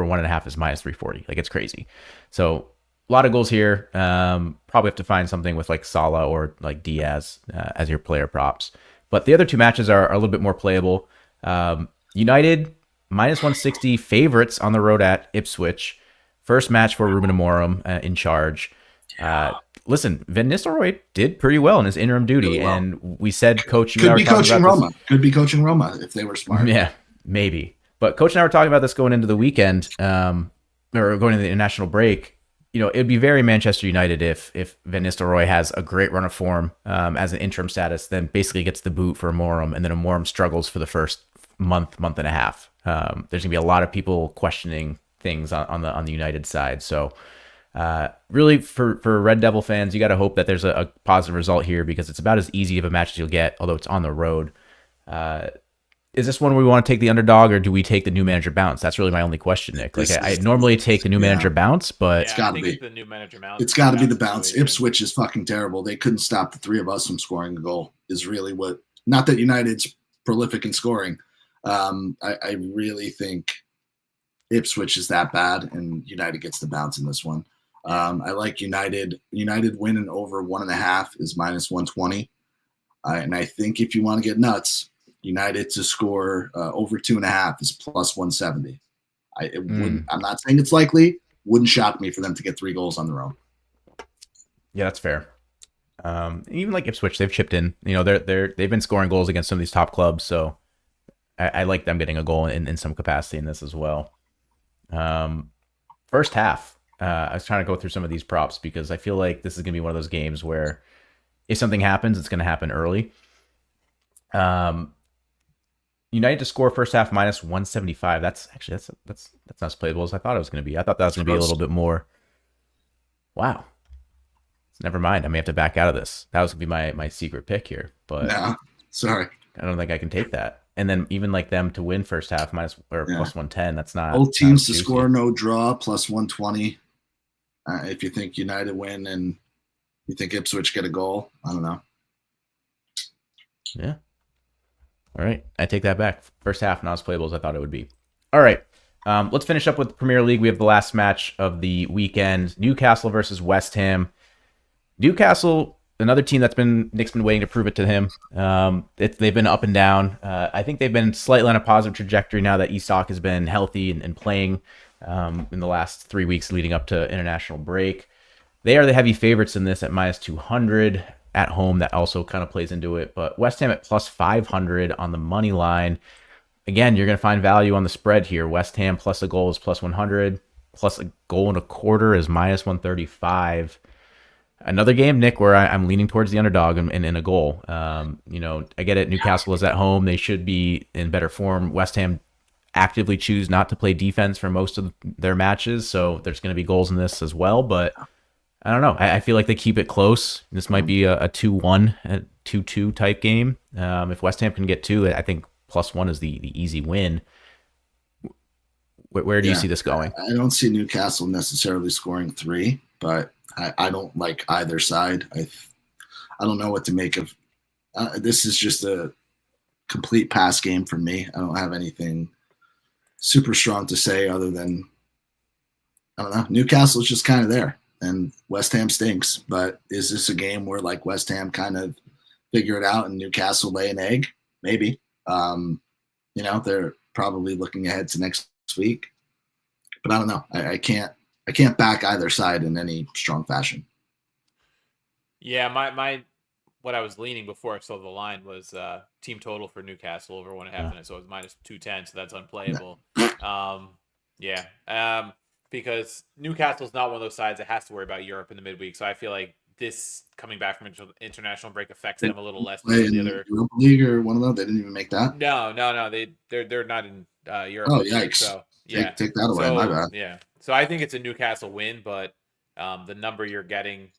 1.5 is minus 340. Like, it's crazy. So a lot of goals here. Probably have to find something with like Salah or like Diaz as your player props. But the other 2 matches are a little bit more playable. United minus 160 favorites on the road at Ipswich. First match for Ruben Amorim in charge. Listen, Van Nistelrooy did pretty well in his interim duty, and we said Coach, could be coaching Roma. Could be coaching Roma if they were smart. Yeah, maybe. But Coach and I were talking about this going into the weekend, or going into the international break. It'd be very Manchester United if Van Nistelrooy has a great run of form as an interim status, then basically gets the boot for Amorim, and then Amorim struggles for the first month and a half. There's gonna be a lot of people questioning things on the United side. So really for Red Devil fans, you got to hope that there's a positive result here, because it's about as easy of a match as you'll get, although it's on the road. Is this one where we want to take the underdog, or do we take the new manager bounce? That's really my only question, Nick. Like, I normally take the new manager bounce, but it's got to be the new manager bounce. It's got to be the bounce. Ipswich is fucking terrible. They couldn't stop the 3 of us from scoring a goal. Is really what. Not that United's prolific in scoring. I really think Ipswich is that bad, and United gets the bounce in this one. I like United. United winning over 1.5 is minus 120. And I think if you want to get nuts, United to score over 2.5 is plus 170. I'm not saying it's likely. Wouldn't shock me for them to get 3 goals on their own. Yeah, that's fair. Even like Ipswich, they've chipped in. They've been scoring goals against some of these top clubs, so I like them getting a goal in some capacity in this as well. First half, I was trying to go through some of these props because I feel like this is going to be one of those games where if something happens, it's going to happen early. United to score first half minus 175. That's not as playable as I thought it was going to be. I thought that was going to be a little bit more. Wow. Never mind. I may have to back out of this. That was going to be my secret pick here, but no, sorry. I don't think I can take that. And then even like them to win first half plus 110. That's not both teams to score, no draw, plus 120. If you think United win and you think Ipswich get a goal, I don't know. Yeah. All right. I take that back. First half, not as playable as I thought it would be. All right. Let's finish up with the Premier League. We have the last match of the weekend. Newcastle versus West Ham. Newcastle, another team Nick's been waiting to prove it to him. They've been up and down. I think they've been slightly on a positive trajectory now that Isak has been healthy and playing in the last 3 weeks leading up to international break. They are the heavy favorites in this at minus 200 at home. That also kind of plays into it. But West Ham at plus 500 on the money line. Again, you're going to find value on the spread here. West Ham plus a goal is plus 100. Plus a goal and a quarter is minus 135. Another game, Nick, where I'm leaning towards the underdog and in a goal. I get it. Newcastle is at home. They should be in better form. West Ham actively choose not to play defense for most of their matches, so there's going to be goals in this as well. But I don't know. I feel like they keep it close. This might be a 2-1, a 2-2 type game. If West Ham can get 2, I think plus 1 is the easy win. Where do you see this going? I don't see Newcastle necessarily scoring 3, but I don't like either side. I don't know what to make of. This is just a complete pass game for me. I don't have anything super strong to say other than, I don't know. Newcastle's just kind of there, and West Ham stinks. But is this a game where like West Ham kind of figure it out and Newcastle lay an egg? Maybe. They're probably looking ahead to next week, but I don't know. I can't back either side in any strong fashion. Yeah, my what I was leaning before I saw the line was team total for Newcastle over 1.5, so it was minus 210, so that's unplayable. Because Newcastle's not one of those sides that has to worry about Europe in the midweek, so I feel like this coming back from international break affects them a little less than the other Europa League or one of them. They didn't even make that. No, they're not in Europe. Oh yikes! So yeah, take that away. My bad. Yeah, so I think it's a Newcastle win, but the number you're getting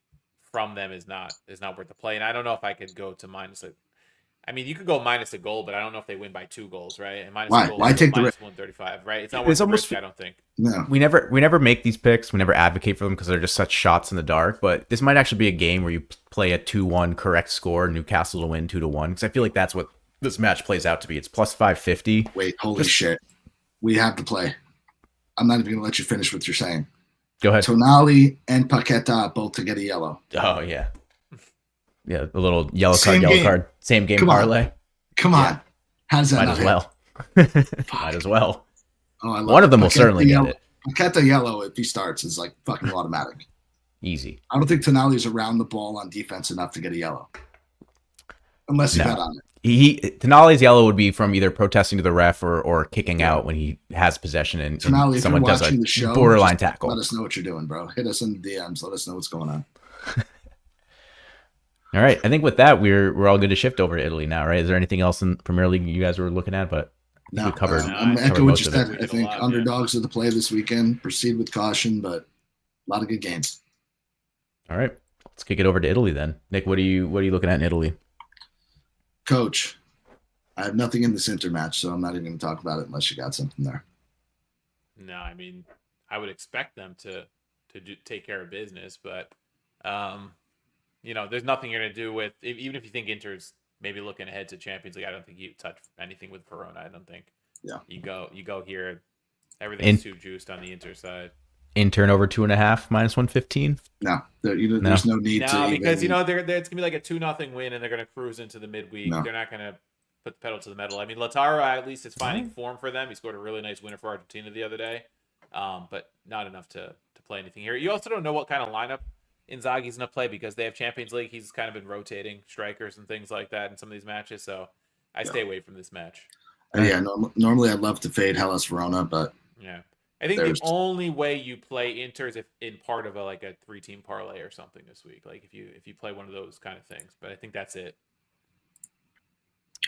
from them is not worth the play. And I don't know if I could go to minus. I mean, you could go minus a goal, but I don't know if they win by 2 goals, right? And minus Why? A goal Why take the minus 135, right? It's not worth the risk, I don't think. No. We never make these picks. We never advocate for them because they're just such shots in the dark. But this might actually be a game where you play a 2-1 correct score, Newcastle to win 2-1, because I feel like that's what this match plays out to be. It's plus 550. Wait, holy shit! We have to play. I'm not even going to let you finish what you're saying. Go ahead. Tonali and Paqueta both to get a yellow. Oh yeah, yeah. A little yellow card, same game parlay. Come on. How does that Might not as well. Might as well. Oh, I love One of them will Paqueta certainly yellow. get it. Paqueta yellow, if he starts, is like fucking automatic. Easy. I don't think Tonali's around the ball on defense enough to get a yellow. Unless he bet on it. Tonali's yellow would be from either protesting to the ref or kicking out when he has possession and someone does a borderline tackle. Let us know what you're doing, bro. Hit us in the DMs. Let us know what's going on. All right. I think with that, we're all good to shift over to Italy now, right? Is there anything else in Premier League you guys were looking at? But no, we covered. I'm echoing what you said. I think underdogs are the play this weekend. Proceed with caution, but a lot of good games. All right. Let's kick it over to Italy then. Nick, what are you looking at in Italy? Coach, I have nothing in this Inter match, so I'm not even going to talk about it unless you got something there. No, I mean, I would expect them to take care of business, but there's nothing you're going to do with, even if you think Inter's maybe looking ahead to Champions League. I don't think you touch anything with Verona. I don't think. Yeah. You go here. Everything's too juiced on the Inter side. Inter over 2.5 minus 115. No, there's no need to. No, because it's gonna be like a 2-0 win, and they're gonna cruise into the midweek. No. They're not gonna put the pedal to the metal. I mean, Lautaro at least is finding form for them. He scored a really nice winner for Argentina the other day, but not enough to play anything here. You also don't know what kind of lineup Inzaghi's gonna play because they have Champions League. He's kind of been rotating strikers and things like that in some of these matches. So I stay away from this match. Yeah, normally I'd love to fade Hellas Verona, but yeah. I think the only way you play Inter is if in part of a 3-team parlay or something this week. Like if you play one of those kind of things. But I think that's it.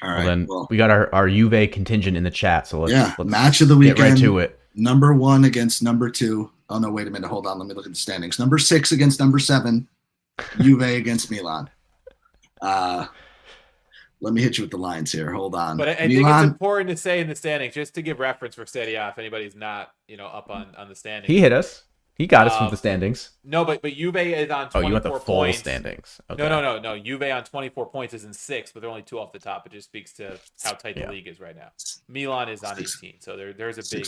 All right. Well, we got our Juve contingent in the chat, so let's match of the weekend. Get right to it. Number 1 against number 2. Oh no, wait a minute. Hold on. Let me look at the standings. Number 6 against number 7. Juve against Milan. Let me hit you with the lines here. Hold on. But I think it's important to say in the standings, just to give reference for Serie A, if anybody's not, up on the standings. He hit us. He got us from the standings. No, but Juve is on 24 points. Oh, you want the full standings. Okay. No. Juve on 24 points is in 6th, but they're only 2 off the top. It just speaks to how tight the league is right now. Milan is on 18, so there's a big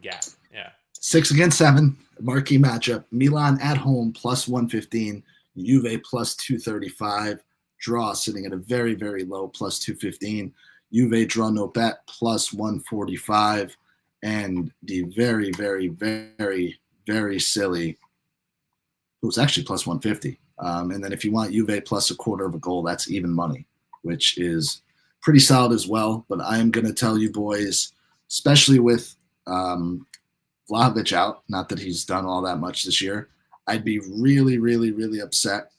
gap. Yeah. 6 against 7, marquee matchup. Milan at home plus 115, Juve plus 235. Draw sitting at a very, very low plus 215. Juve draw no bet plus 145. And the very, very, very, very silly, it was actually plus 150. And then if you want Juve plus a quarter of a goal, that's even money, which is pretty solid as well. But I am going to tell you boys, especially with Vlahovic out, not that he's done all that much this year, I'd be really, really, really upset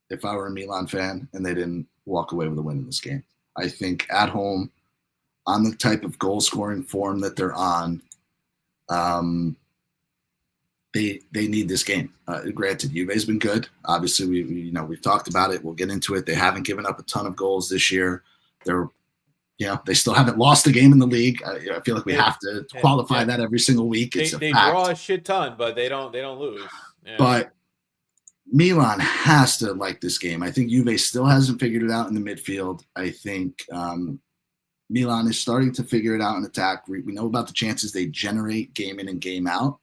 if I were a Milan fan and they didn't walk away with a win in this game. I think at home, on the type of goal-scoring form that they're on, they need this game. Granted, Juve's been good. Obviously, we've talked about it. We'll get into it. They haven't given up a ton of goals this year. They still haven't lost a game in the league. I feel like we have to qualify that every single week. It's a fact. They draw a shit ton, but they don't lose. Yeah. But Milan has to like this game. I think Juve still hasn't figured it out in the midfield. I think Milan is starting to figure it out in attack. We know about the chances they generate game in and game out.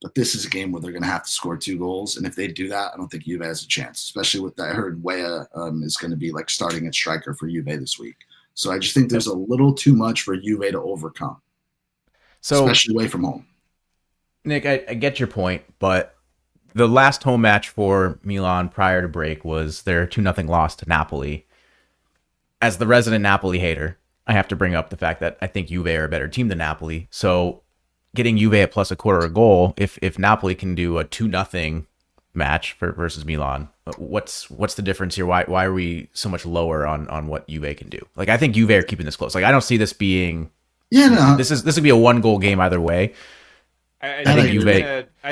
But this is a game where they're going to have to score 2 goals. And if they do that, I don't think Juve has a chance, especially with that. I heard Weah is going to be starting at striker for Juve this week. So I just think there's a little too much for Juve to overcome, especially away from home. Nick, I get your point, but the last home match for Milan prior to break was their 2-0 loss to Napoli. As the resident Napoli hater, I have to bring up the fact that I think Juve are a better team than Napoli. So getting Juve at plus a quarter a goal, if Napoli can do a 2-0 match versus Milan, what's the difference here? Why are we so much lower on what Juve can do? I think Juve are keeping this close. I don't see this being. This would be a 1-goal game either way. I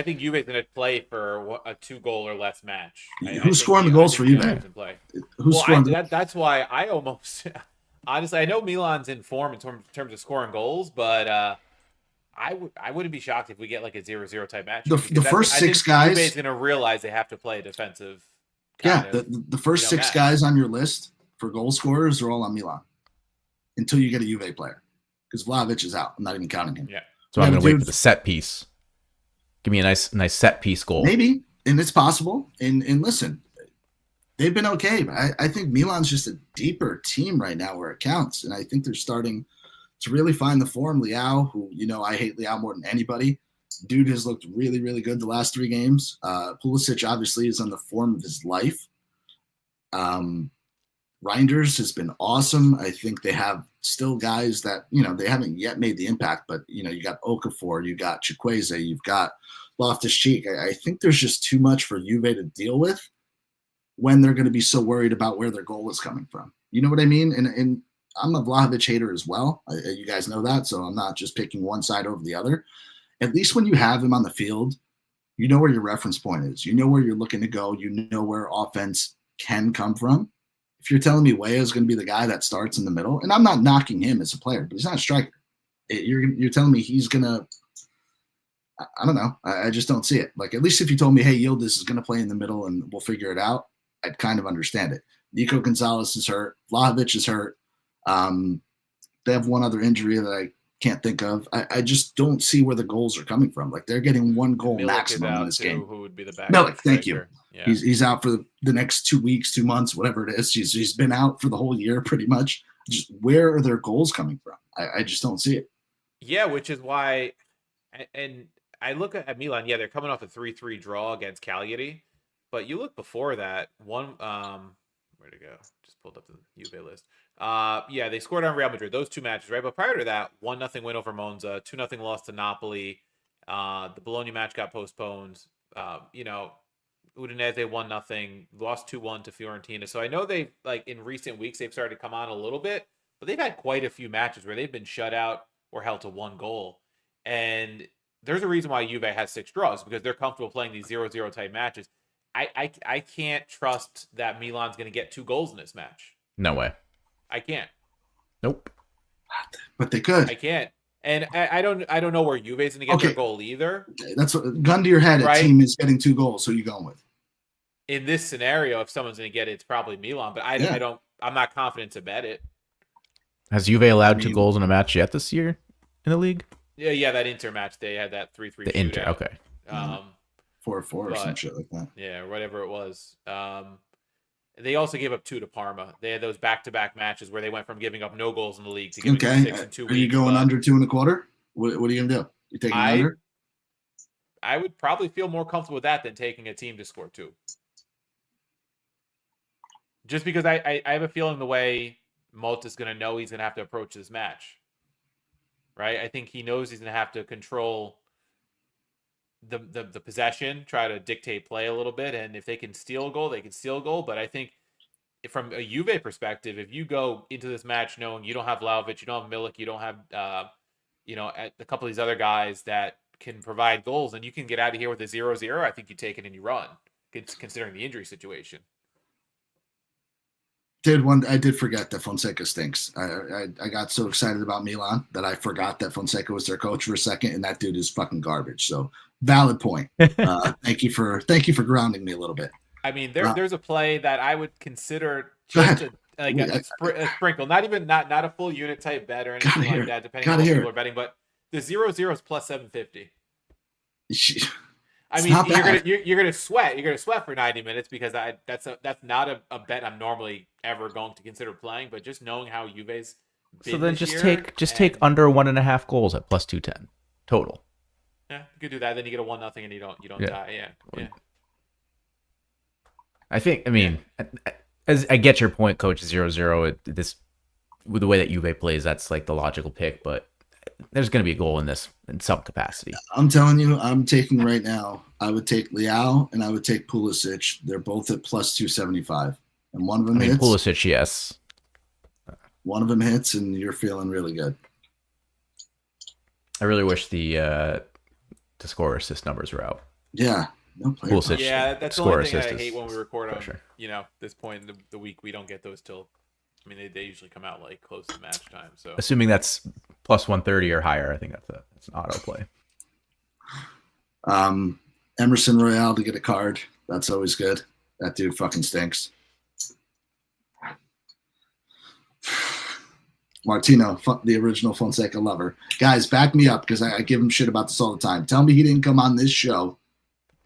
think Juve's going to play for a 2-goal or less match. Who's scoring the goals for Juve? That's why I almost honestly, I know Milan's in form in terms of scoring goals, but I wouldn't be shocked if we get a 0-0 type match. The first 6 guys, Juve's going to realize they have to play a defensive. The first 6 guys on your list for goal scorers are all on Milan until you get a Juve player, because Vlahovic is out. I'm not even counting him. Yeah. So I'm going to wait for the set piece. Give me a nice set piece goal. Maybe, and it's possible. And listen, they've been okay. But I think Milan's just a deeper team right now where it counts. And I think they're starting to really find the form. Leao, who, I hate Leao more than anybody. Dude has looked really, really good the last 3 games. Pulisic obviously is on the form of his life. Reinders has been awesome. I think they have still guys that, they haven't yet made the impact, but, you got Okafor, you got Chukwueze, you've got Loftus-Cheek. I think there's just too much for Juve to deal with when they're going to be so worried about where their goal is coming from. You know what I mean? And I'm a Vlahovic hater as well. You guys know that, so I'm not just picking one side over the other. At least when you have him on the field, you know where your reference point is. You know where you're looking to go. You know where offense can come from. If you're telling me Weah is going to be the guy that starts in the middle, and I'm not knocking him as a player, but he's not a striker. You're telling me he's going to – I don't know. I just don't see it. At least if you told me, hey, Yildiz is going to play in the middle and we'll figure it out, I'd kind of understand it. Nico Gonzalez is hurt. Vlahovic is hurt. They have one other injury that I can't think of. I just don't see where the goals are coming from. They're getting 1 goal maximum in this game. Who would be the Milik, thank you. Yeah. He's out for the next 2 weeks, 2 months, whatever it is. He's been out for the whole year pretty much. Just where are their goals coming from? I just don't see it. Yeah, which is why and I look at Milan, they're coming off a 3-3 draw against Cagliari. But you look before that, Where'd it go? Just pulled up the Juve list. Yeah, they scored on Real Madrid. Those 2 matches, right? But prior to that, 1-0 win over Monza, 2-0 loss to Napoli. The Bologna match got postponed. Udinese 1-0, lost 2-1 to Fiorentina. So I know they in recent weeks they've started to come on a little bit, but they've had quite a few matches where they've been shut out or held to 1 goal. And there's a reason why Juve has 6 draws, because they're comfortable playing these 0-0 type matches. I can't trust that Milan's going to get 2 goals in this match. No way. I can't. Nope. But they could. I can't. And I don't know where Juve's going to get their goal either. That's what, gun to your head. Right? A team is getting 2 goals. So you going with? In this scenario, if someone's going to get it, it's probably Milan. But I'm not confident to bet it. Has Juve allowed 2 goals in a match yet this year in the league? Yeah, that Inter match, they had that 3-3 The Inter, okay. 4-4 or some shit like that. Yeah, whatever it was. They also gave up 2 to Parma. They had those back-to-back matches where they went from giving up no goals in the league to giving up 6 in 2 weeks. Are you going under 2.25? What are you going to do? You taking under? I would probably feel more comfortable with that than taking a team to score 2. Just because I have a feeling the way Motta's going to know he's going to have to approach this match. Right? I think he knows he's going to have to control the possession, try to dictate play a little bit, and if they can steal a goal, they can steal a goal. But I think from a Juve perspective, if you go into this match knowing you don't have Vlahovic, you don't have Milik, you don't have a couple of these other guys that can provide goals, and you can get out of here with a 0-0, I think you take it and you run, considering the injury situation. I did forget that Fonseca stinks. I got so excited about Milan that I forgot that Fonseca was their coach for a second, and that dude is fucking garbage. So valid point. Thank you for grounding me a little bit. I mean, there's a play that I would consider just a sprinkle, not a full unit type bet or anything like that, depending on what people are betting. But the 0-0 is plus 750. I mean, you're gonna sweat. You're gonna sweat for 90 minutes because that's not a bet I'm normally ever going to consider playing. But just knowing how Juve's been so then take under 1.5 goals at plus 210 total. Yeah, you could do that. Then you get a 1-0 and you don't die. Yeah. I mean, as I get your point, Coach. 0-0. This with the way that Juve plays, that's like the logical pick, but there's going to be a goal in this in some capacity. I'm telling you, I'm taking right now. I would take Leao and I would take Pulisic. They're both at plus 275, and one of them hits. Pulisic, yes. One of them hits, and you're feeling really good. I really wish the score assist numbers were out. Yeah, no player. Pulisic, yeah, that's the only thing I hate when we record on. Sure. This point in the week, we don't get those till. I mean, they usually come out like close to match time. So assuming that's plus 130 or higher, I think that's an auto play. Emerson Royale to get a card. That's always good. That dude fucking stinks. Martino, the original Fonseca lover. Guys, back me up because I give him shit about this all the time. Tell me he didn't come on this show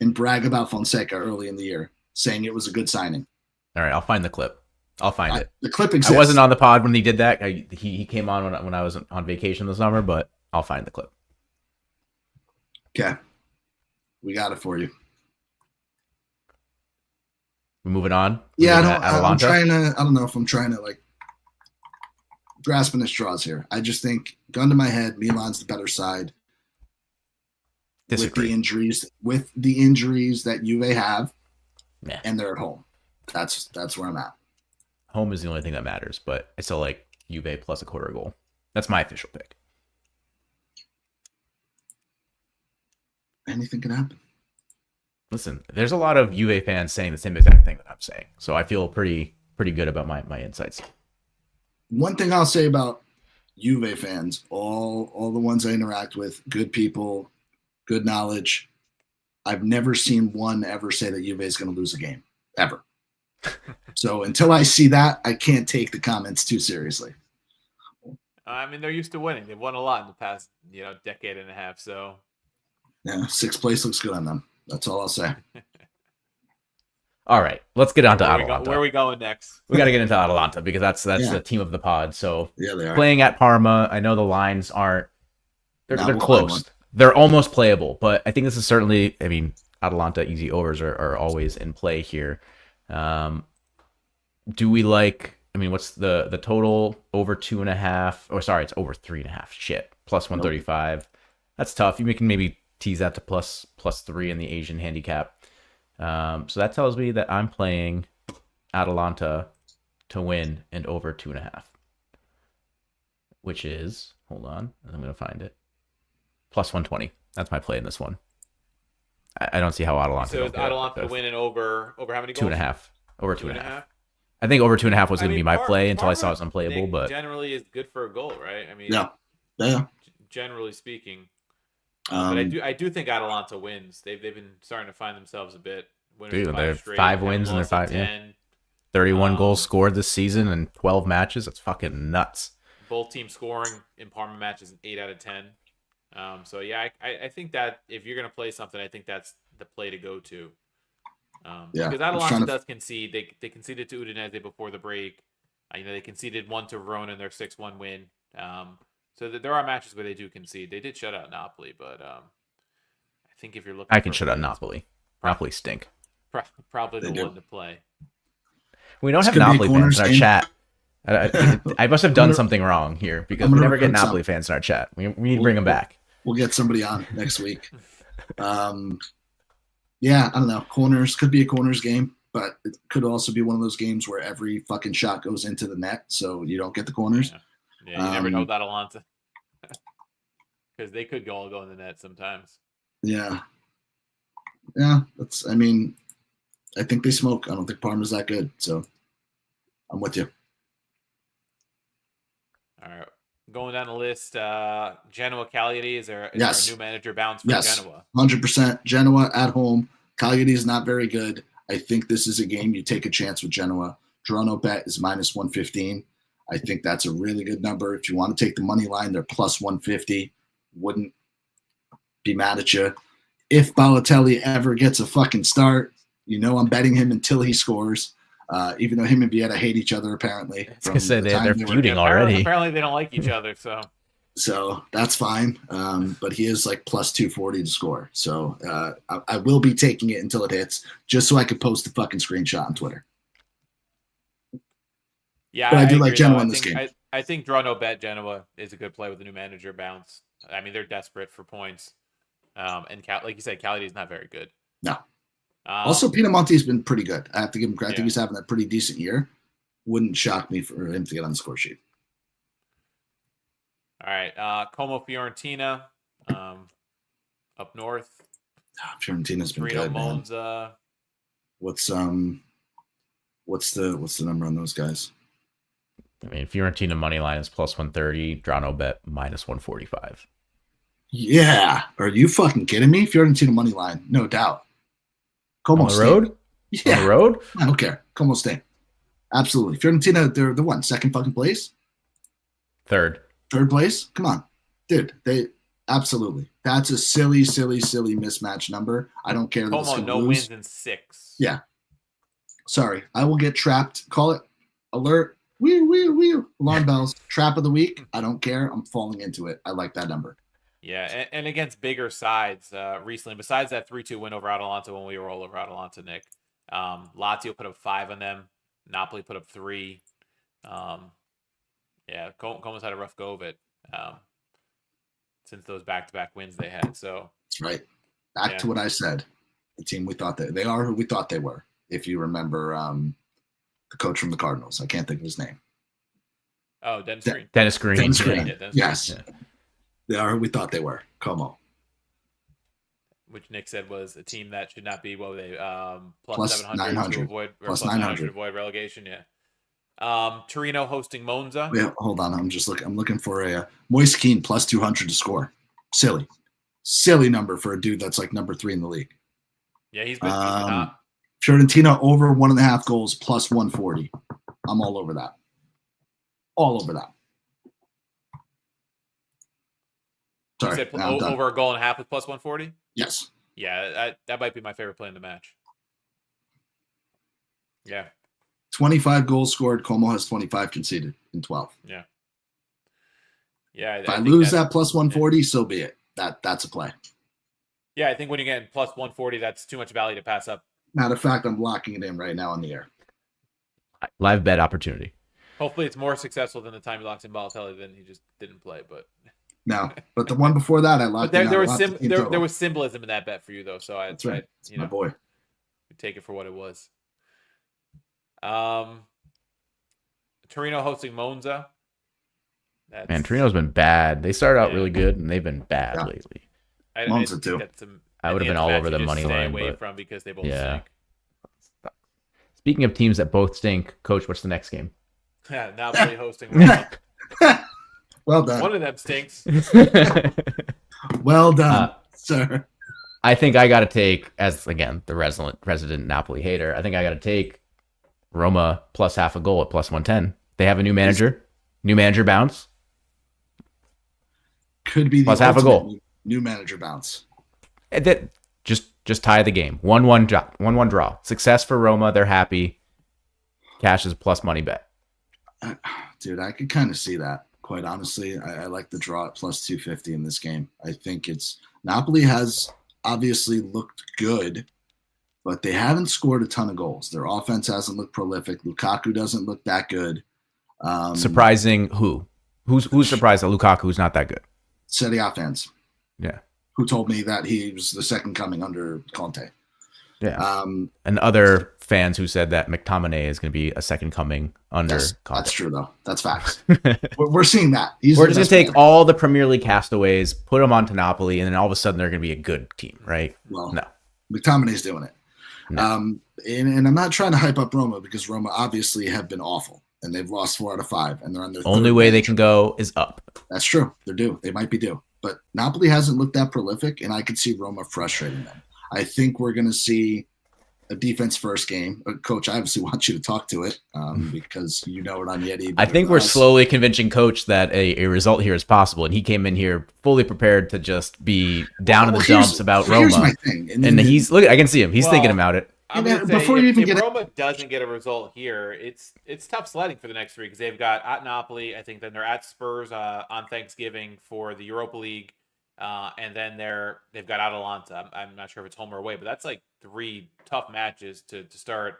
and brag about Fonseca early in the year, saying it was a good signing. All right, I'll find the clip. I'll find it. The clip exists. I wasn't on the pod when he did that. He came on when I was on vacation this summer, but I'll find the clip. Okay. We got it for you. We're moving on? Yeah, I don't know if I'm trying to like grasping at straws here. I just think, gun to my head, Milan's the better side. Disagree. With the injuries that Juve have, yeah. And they're at home. That's where I'm at. Home is the only thing that matters, but I still like Juve plus a quarter goal. That's my official pick. Anything can happen. Listen, there's a lot of Juve fans saying the same exact thing that I'm saying, so I feel pretty good about my insights. One thing I'll say about Juve fans, all the ones I interact with, good people, good knowledge. I've never seen one ever say that Juve is going to lose a game, ever. So until I see that, I can't take the comments too seriously. I mean, they're used to winning. They've won a lot in the past, decade and a half. So, yeah, 6th place looks good on them. That's all I'll say. All right, let's get on to Atalanta. Where are we going next? We got to get into Atalanta because that's the team of the pod. So, yeah, they are playing at Parma. I know the lines aren't. They're close. They're almost playable, but I think this is certainly. I mean, Atalanta easy overs are always in play here. do we like? I mean, what's the total? Over 2.5? Oh, sorry, it's over 3.5. Shit, plus 135. Nope. That's tough. You can maybe tease that to plus 3 in the Asian handicap. So that tells me that I'm playing Atalanta to win and over 2.5, which is, hold on, I'm going to find it, plus 120. That's my play in this one. I don't see how Atalanta. So is Atalanta to win and over how many goals? 2.5. Over 2.5. I think over 2.5 was going to be my play until I saw it was unplayable. But generally is good for a goal, right? I mean, yeah. Generally speaking, but I do think Atalanta wins. They've been starting to find themselves a bit. Dude, they're 5 wins and they're 5. 10. Yeah. 31 goals scored this season in 12 matches. That's fucking nuts. Both teams scoring in Parma matches 8 out of 10. So yeah, I think that if you're going to play something, I think that's the play to go to. Because Atalanta does concede. They conceded to Udinese before the break. They conceded 1 to Verona in their 6-1 win. So there are matches where they do concede. They did shut out Napoli, but I think if you're looking, I can shut out Napoli. Napoli stink. Probably the one to play. We don't have Napoli fans in our chat. I must have done something wrong here because we never get Napoli fans in our chat. We need to bring them back. We'll get somebody on next week. Yeah, I don't know. Corners could be a corners game, but it could also be one of those games where every fucking shot goes into the net, so you don't get the corners. Yeah, you never know that Atalanta. Because they could all go in the net sometimes. Yeah. I think they smoke. I don't think Parma's that good, so I'm with you. All right. Going down the list, Genoa Cagliari. Is there a new manager bounce for Genoa? 100%. Genoa at home. Cagliari is not very good. I think this is a game you take a chance with Genoa. Draw no bet is minus 115. I think that's a really good number. If you want to take the money line, they're plus 150. Wouldn't be mad at you. If Balotelli ever gets a fucking start, I'm betting him until he scores. Even though him and Vieta hate each other, apparently. I was going to say they're feuding already. Apparently they don't like each other, so that's fine. But he is like plus 240 to score. So I will be taking it until it hits, just so I could post the fucking screenshot on Twitter. Yeah, but I do like Genoa in this game. I think draw no bet Genoa is a good play with the new manager bounce. I mean, they're desperate for points. And like you said, Cagliari is not very good. No. Also, Pinamonti's been pretty good. I have to give him credit. I think he's having a pretty decent year. Wouldn't shock me for him to get on the score sheet. All right. Como Fiorentina up north. Fiorentina's been good, Monza. What's the number on those guys? I mean, Fiorentina money line is plus 130. Draw no bet minus 145. Yeah. Are you fucking kidding me? Fiorentina money line, no doubt. Como on the road? Yeah. On the road? I don't care. Como stay. Absolutely. Fiorentina, they're the one. Second fucking place? Third place? Come on. Dude, they absolutely. That's a silly mismatch number. I don't care. Como, no wins in 6. Yeah. Sorry. I will get trapped. Call it alert. Wee. Alarm bells. Trap of the week. I don't care. I'm falling into it. I like that number. Yeah, and against bigger sides recently, besides that 3-2 win over Atalanta when we were all over Atalanta, Nick, Lazio put up 5 on them. Napoli put up 3. Como's had a rough go of it since those back-to-back wins they had. So that's right. Back to what I said. The team we thought they are who we thought they were. If you remember the coach from the Cardinals. I can't think of his name. Oh, Dennis Green. Dennis Green. Yes. Yeah. They are who we thought they were. Como. Which Nick said was a team that should not be plus 700 to avoid plus 900 to avoid relegation. Yeah. Torino hosting Monza. Yeah, hold on. I'm looking for a Moise Kean plus 200 to score. Silly number for a dude that's like number 3 in the league. Yeah, he's been hot. Fiorentina over 1.5 goals plus 140. I'm all over that. Sorry. You said over a goal and a half with plus 140? Yes. Yeah, that might be my favorite play in the match. Yeah. 25 goals scored. Como has 25 conceded in 12. Yeah. Yeah. If I lose that plus 140, so be it. That's a play. Yeah, I think when you get plus 140, that's too much value to pass up. Matter of fact, I'm locking it in right now on the air. Live bet opportunity. Hopefully, it's more successful than the time he locked in Balotelli. Then he just didn't play. But no, but the one before that, I locked. But there was symbolism in that bet for you, though. So that's right. It's my boy. Take it for what it was. Torino hosting Monza. Man, Torino's been bad. They started out really good, and they've been bad lately. Monza too. I would have been all over the money line. Away from because they both stink. Speaking of teams that both stink, Coach, what's the next game? Yeah, Napoli hosting Roma. Well done. One of them stinks. Well done, sir. I think I got to take, as again the resident Napoli hater, I think I got to take Roma plus half a goal at plus 110. They have a new manager. New manager bounce. Could be the plus half a goal. New manager bounce. That just tie the game. 1-1 draw. Success for Roma. They're happy. Cash is a plus money bet. Dude, I could kind of see that. Quite honestly, I like the draw at plus 250 in this game. I think Napoli has obviously looked good, but they haven't scored a ton of goals. Their offense hasn't looked prolific. Lukaku doesn't look that good. Surprising who? Who's surprised that Lukaku's not that good? Serie A fans. Yeah. Who told me that he was the second coming under Conte. Yeah. And other fans who said that McTominay is going to be a second coming under Conte. That's true, though. That's facts. We're seeing that. We're just going to take all the Premier League castaways, put them onto Napoli, and then all of a sudden they're going to be a good team, right? Well, no. McTominay's doing it. No. And I'm not trying to hype up Roma because Roma obviously have been awful, and they've lost 4 out of 5, and they're on their only way they can go is up. That's true. They're due. They might be due. But Napoli hasn't looked that prolific, and I could see Roma frustrating them. I think we're going to see a defense-first game. Coach, I obviously want you to talk to it because you know Ranieri. I think we're slowly convincing Coach that a result here is possible, and he came in here fully prepared to just be down in the dumps about Roma. Here's my thing. And he's look. I can see him. He's thinking about it. Before you even get Roma doesn't get a result here, it's tough sledding for the next 3 because they've got at Napoli. I think then they're at Spurs on Thanksgiving for the Europa League, and then they've got Atalanta. I'm not sure if it's home or away, but that's like 3 tough matches to start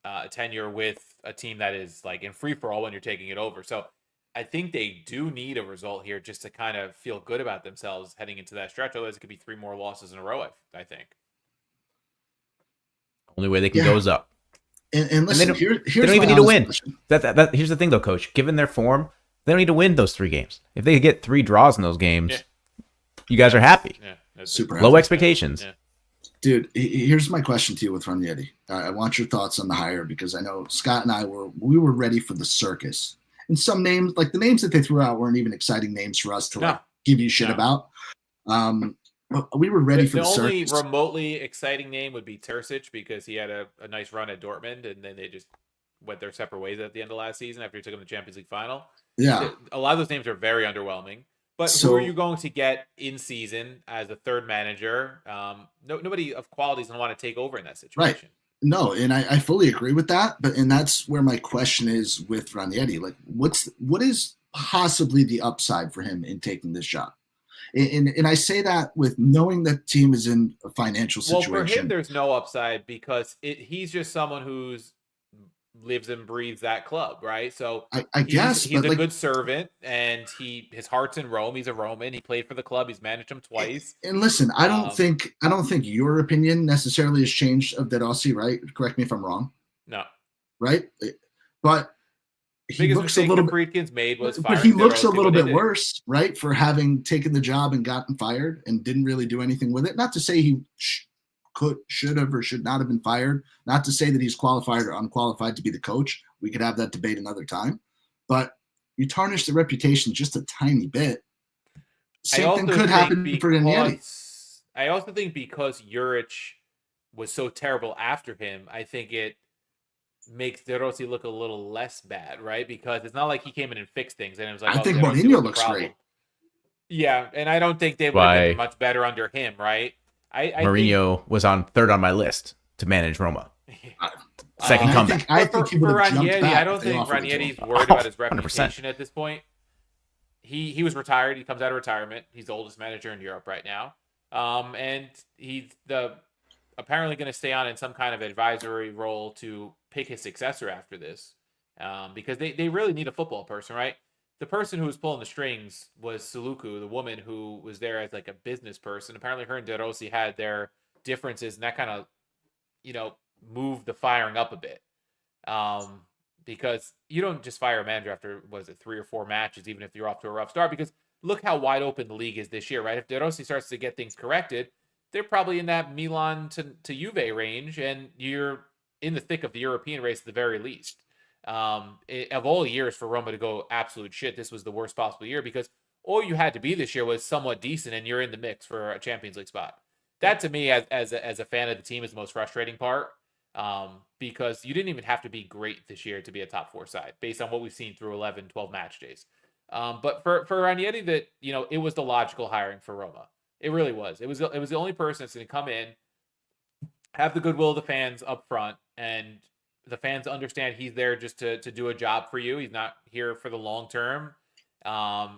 a tenure with a team that is like in free for all when you're taking it over. So I think they do need a result here just to kind of feel good about themselves heading into that stretch. Otherwise, it could be 3 more losses in a row. I think. Only way they can go is up. And listen, they don't even need to win. Here's the thing, though, Coach. Given their form, they don't need to win those 3 games. If they get 3 draws in those games, you guys are happy. Yeah, super low happy. Expectations. Yeah. Dude, here's my question to you with Ranieri. I want your thoughts on the hire because I know Scott and I were ready for the circus. And some names, like the names that they threw out, weren't even exciting names for us to give you shit about. We were ready for the circus. The only remotely exciting name would be Terzic because he had a nice run at Dortmund and then they just went their separate ways at the end of last season after he took them to the Champions League final. Yeah. A lot of those names are very underwhelming. But who are you going to get in season as a third manager? Nobody of quality is going to want to take over in that situation. Right. No, and I fully agree with that. And that's where my question is with Ranieri. Like, what is possibly the upside for him in taking this job? And I say that with knowing that team is in a financial situation. Well, for him, there's no upside because he's just someone who's lives and breathes that club, right? So I guess he's a good servant, and his heart's in Rome. He's a Roman. He played for the club. He's managed them twice. And listen, I don't think your opinion necessarily has changed of De Rossi, right? Correct me if I'm wrong. No, right? But he looks a little Friedkin's made was but he looks a little bit worse, right? For having taken the job and gotten fired and didn't really do anything with it. Not to say he should have or should not have been fired. Not to say that he's qualified or unqualified to be the coach. We could have that debate another time. But you tarnish the reputation just a tiny bit. Same thing could happen for Ranieri. I also think because Juric was so terrible after him, I think it makes De Rossi look a little less bad, right? Because it's not like he came in and fixed things, and it was like I think Mourinho looks great. Yeah, and I don't think they would have been much better under him, right? Mourinho was on 3rd on my list to manage Roma. Second comeback. I think he would have jumped Ranieri, back. I don't think Ranieri's worried about his reputation at this point. He was retired. He comes out of retirement. He's the oldest manager in Europe right now. And he's the apparently going to stay on in some kind of advisory role to pick his successor after this, because they really need a football person, right? The person who was pulling the strings was Suluku, the woman who was there as like a business person. Apparently, her and De Rossi had their differences, and that kind of, moved the firing up a bit. Because you don't just fire a manager after, 3 or 4 matches, even if you're off to a rough start, because look how wide open the league is this year, right? If De Rossi starts to get things corrected, they're probably in that Milan to Juve range, and you're in the thick of the European race at the very least. Of all years for Roma to go absolute shit, this was the worst possible year, because all you had to be this year was somewhat decent, and you're in the mix for a Champions League spot. That, to me, as a fan of the team, is the most frustrating part, because you didn't even have to be great this year to be a top 4 side, based on what we've seen through 11, 12 match days. But for Ranieri, that, it was the logical hiring for Roma. It really was. It was the only person that's going to come in, have the goodwill of the fans up front, and the fans understand he's there just to do a job for you. He's not here for the long term.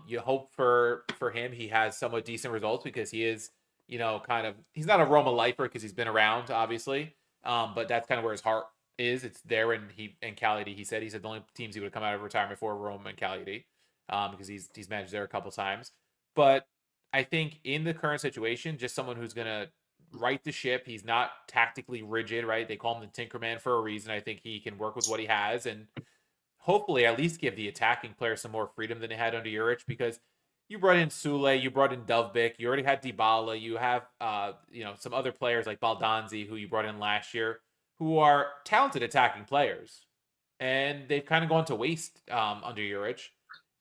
You hope for him he has somewhat decent results, because he is, he's not a Roma lifer because he's been around, obviously. But that's kind of where his heart is. It's there in Cagliari. He said the only teams he would come out of retirement for were Roma and Cagliari, because he's managed there a couple times. But I think in the current situation, just someone who's going to right the ship. He's not tactically rigid, right? They call him the Tinkerman for a reason. I think he can work with what he has, and hopefully at least give the attacking players some more freedom than they had under Juric, because you brought in Sule, you brought in Dovbyk, you already had Dybala, you have some other players like Baldanzi, who you brought in last year, who are talented attacking players, and they've kind of gone to waste under Juric.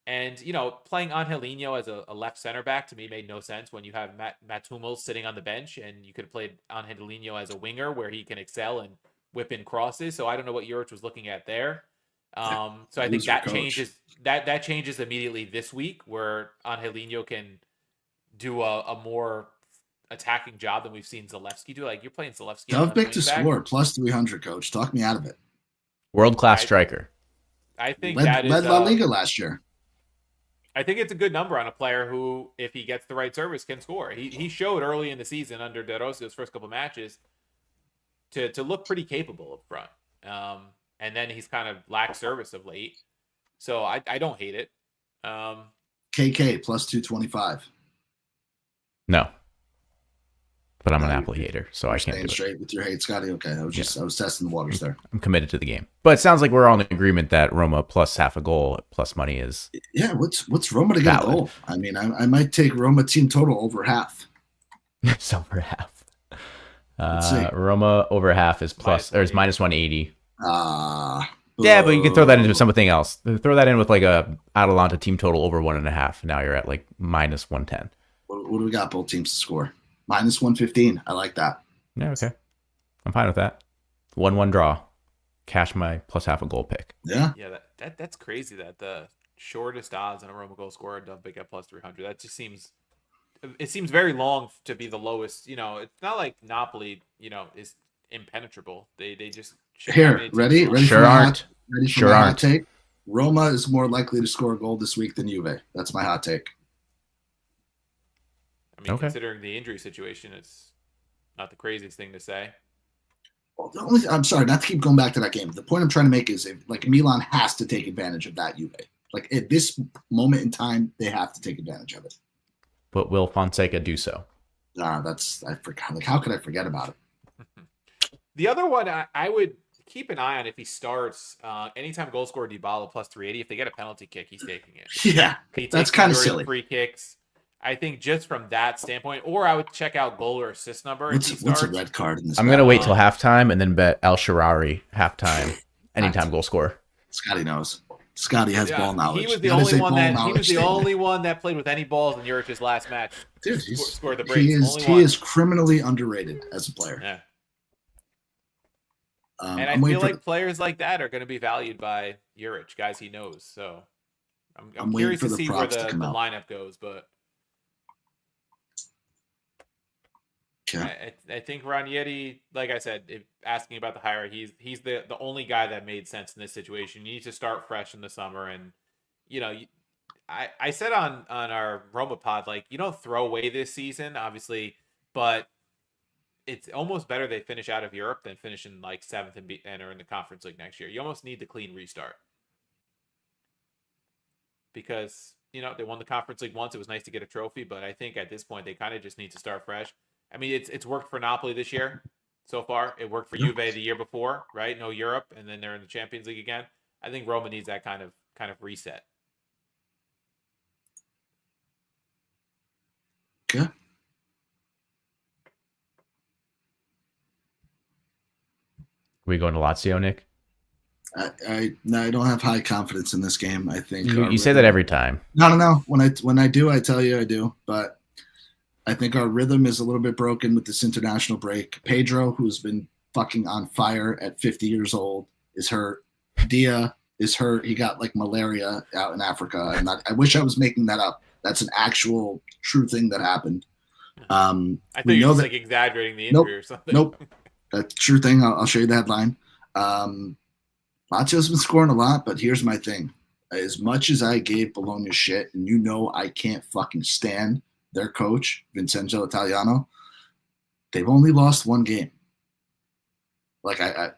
And, playing Angelino as a left center back, to me, made no sense when you have Matt Hummels sitting on the bench, and you could have played Angelino as a winger where he can excel and whip in crosses. So I don't know what Juric was looking at there. So I think that changes that changes immediately this week, where Angelino can do a more attacking job than we've seen Zalewski do. Like, you're playing Zalewski. Dovbyk to score plus 300, coach. Talk me out of it. World-class striker. I think led La Liga last year. I think it's a good number on a player who, if he gets the right service, can score. He showed early in the season under De Rossi's first couple matches to look pretty capable up front. And then he's kind of lacked service of late. So I don't hate it. KK plus 225. No. But I'm an Napoli hater, so I can't do it. Straight with your hate, Scotty. Okay, I was testing the waters there. I'm committed to the game, but it sounds like we're all in agreement that Roma plus half a goal plus money is. Yeah, what's Roma to get a goal? I mean, I might take Roma team total over half. It's over half. Roma over half is is minus 180. Yeah, but you can throw that into something else. Throw that in with like a Atalanta team total over 1.5. Now you're at like minus 110. What do we got? Both teams to score. Minus 115. I like that. Yeah, okay. I'm fine with that. 1-1 draw. Cash my plus half a goal pick. Yeah. Yeah, that's crazy that the shortest odds on a Roma goal scorer, Dovbyk at plus 300. That just seems very long to be the lowest. It's not like Napoli, is impenetrable. They just here, ready? Sure aren't. Ready for my hot take? Roma is more likely to score a goal this week than Juve. That's my hot take. I mean, considering the injury situation, it's not the craziest thing to say. Well, I'm sorry, not to keep going back to that game. The point I'm trying to make is, Milan has to take advantage of that Juve. Like, at this moment in time, they have to take advantage of it. But will Fonseca do so? I forgot. Like, how could I forget about it? The other one I would keep an eye on if he starts. Anytime goal scorer Dybala plus 380. If they get a penalty kick, he's taking it. Yeah, that's kind of silly. Free kicks. I think just from that standpoint, or I would check out goal or assist number. What's a red card in this? I'm going to wait till halftime and then bet El Shaarawy halftime anytime goal scorer. Scotty knows. Scotty has ball knowledge. He was the only one that played with any balls in Juric's last match. Dude, scored the brace. He is criminally underrated as a player. Yeah. And I feel like players like that are going to be valued by Juric, guys he knows. So I'm curious to see where the lineup goes, but I think Ranieri, like I said, asking about the hire, he's the only guy that made sense in this situation. You need to start fresh in the summer, and I said on our Roma pod, like, you don't throw away this season, obviously, but it's almost better they finish out of Europe than finish in like 7th and are in the Conference League next year. You almost need the clean restart. Because, they won the Conference League once. It was nice to get a trophy, but I think at this point they kind of just need to start fresh. I mean, it's worked for Napoli this year so far. It worked for Juve the year before, right? No Europe, and then they're in the Champions League again. I think Roma needs that kind of reset. Okay. We going to Lazio, Nick? I don't have high confidence in this game. I think you say that every time. No. When I do, I tell you I do. But I think our rhythm is a little bit broken with this international break. Pedro, who's been fucking on fire at 50 years old, is hurt. Dia is hurt. He got like malaria out in Africa. And I wish I was making that up. That's an actual true thing that happened. I thought you were just like exaggerating the injury or something. Nope. That's a true thing. I'll show you the headline. Lazio's been scoring a lot, but here's my thing. As much as I gave Bologna shit, and I can't fucking stand their coach, Vincenzo Italiano, they've only lost one game. Like, I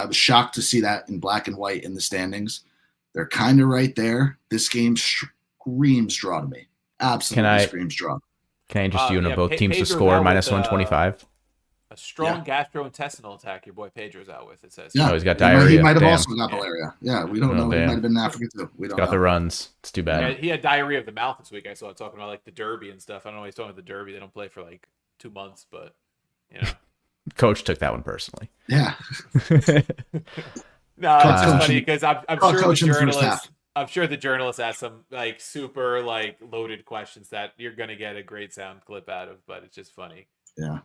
was shocked to see that in black and white in the standings. They're kind of right there. This game screams draw to me. Absolutely screams draw. Can I interest you in both teams to score minus 125? A strong gastrointestinal attack your boy Pedro's out with, it says. Yeah. Oh, he's got diarrhea. He might have also got malaria. Yeah, we don't know. He might have been in Africa too. We don't know. Got the runs. It's too bad. He had diarrhea of the mouth this week. I saw it talking about like the Derby and stuff. I don't know why he's talking about the Derby. They don't play for like 2 months, but Coach took that one personally. Yeah. No, it's just funny because I'm sure the journalist asked some like super like loaded questions that you're gonna get a great sound clip out of, but it's just funny. Yeah.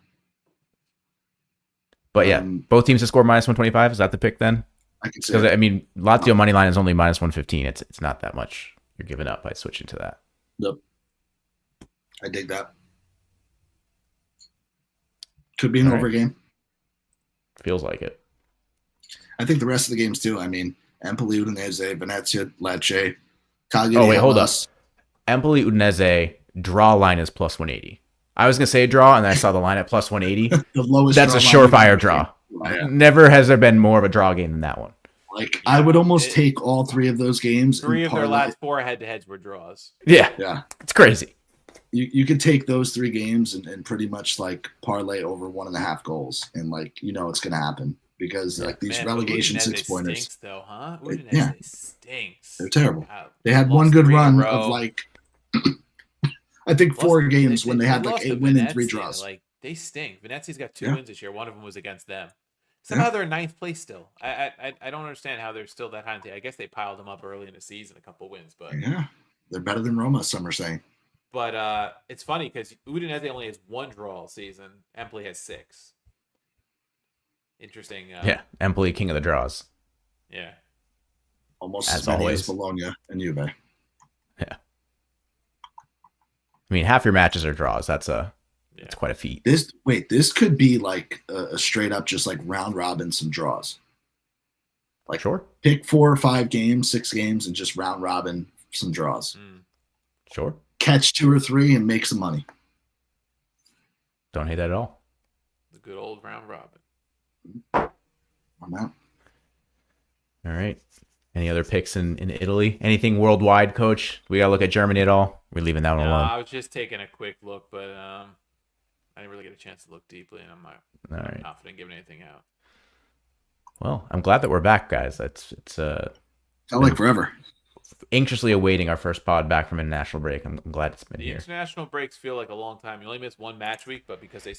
But yeah, both teams to score minus 125. Is that the pick then? I can see. Because I mean, Lazio money line is only minus 115. It's not that much you're giving up by switching to that. Yep. I dig that. Could be an over game. Feels like it. I think the rest of the games too. I mean, Empoli, Udinese, Venezia, Lecce, Cagliari. Oh wait, hold up. Empoli, Udinese draw line is plus 180. I was gonna say draw, and then I saw the line at plus 180. The lowest. That's a surefire draw. Yeah. Never has there been more of a draw game than that one. Like I would almost take all three of those games. 3 of their last 4 head-to-heads were draws. Yeah, it's crazy. You could take those 3 games and pretty much like parlay over 1.5 goals, and like it's gonna happen because like these relegation 6-pointers. Stinks though, huh? Udinese stinks. They're terrible. They had one good run of like. I think 4 games when they had like a win and 3 draws. Like they stink. Venezia's got 2 wins this year. One of them was against them. Somehow they're in 9th place still. I don't understand how they're still that high. I guess they piled them up early in the season, a couple wins, but yeah, they're better than Roma. Some are saying. But it's funny because Udinese only has 1 draw all season. Empoli has 6. Interesting. Empoli king of the draws. Yeah, almost as many as Bologna and Juve. Yeah. I mean, half your matches are draws. That's quite a feat. This could be like a straight up just like round robin some draws. Like sure, pick 4 or 5 games, 6 games, and just round robin some draws. Sure, catch 2 or 3 and make some money. Don't hate that at all. The good old round robin. I'm out. All right. Any other picks in Italy? Anything worldwide, Coach? We got to look at Germany at all? We're leaving that one alone. I was just taking a quick look, but I didn't really get a chance to look deeply, and I'm not confident giving anything out. Well, I'm glad that we're back, guys. It's felt like forever. Anxiously awaiting our first pod back from international break. I'm glad it's been the here. International breaks feel like a long time. You only miss 1 match week, but because they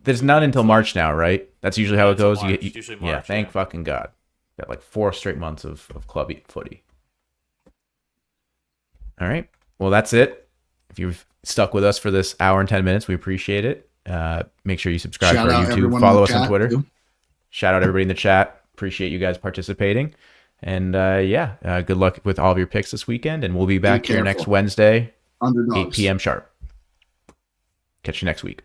there's none until March now, right? That's usually how it goes. Usually March, thank fucking God. Got like 4 straight months of club footy. All right. Well, that's it. If you've stuck with us for this hour and 10 minutes, we appreciate it. Make sure you subscribe to our YouTube. Follow us on Twitter. Shout out everybody in the chat. Appreciate you guys participating. And good luck with all of your picks this weekend. And we'll be back here next Wednesday, 8 p.m. sharp. Catch you next week.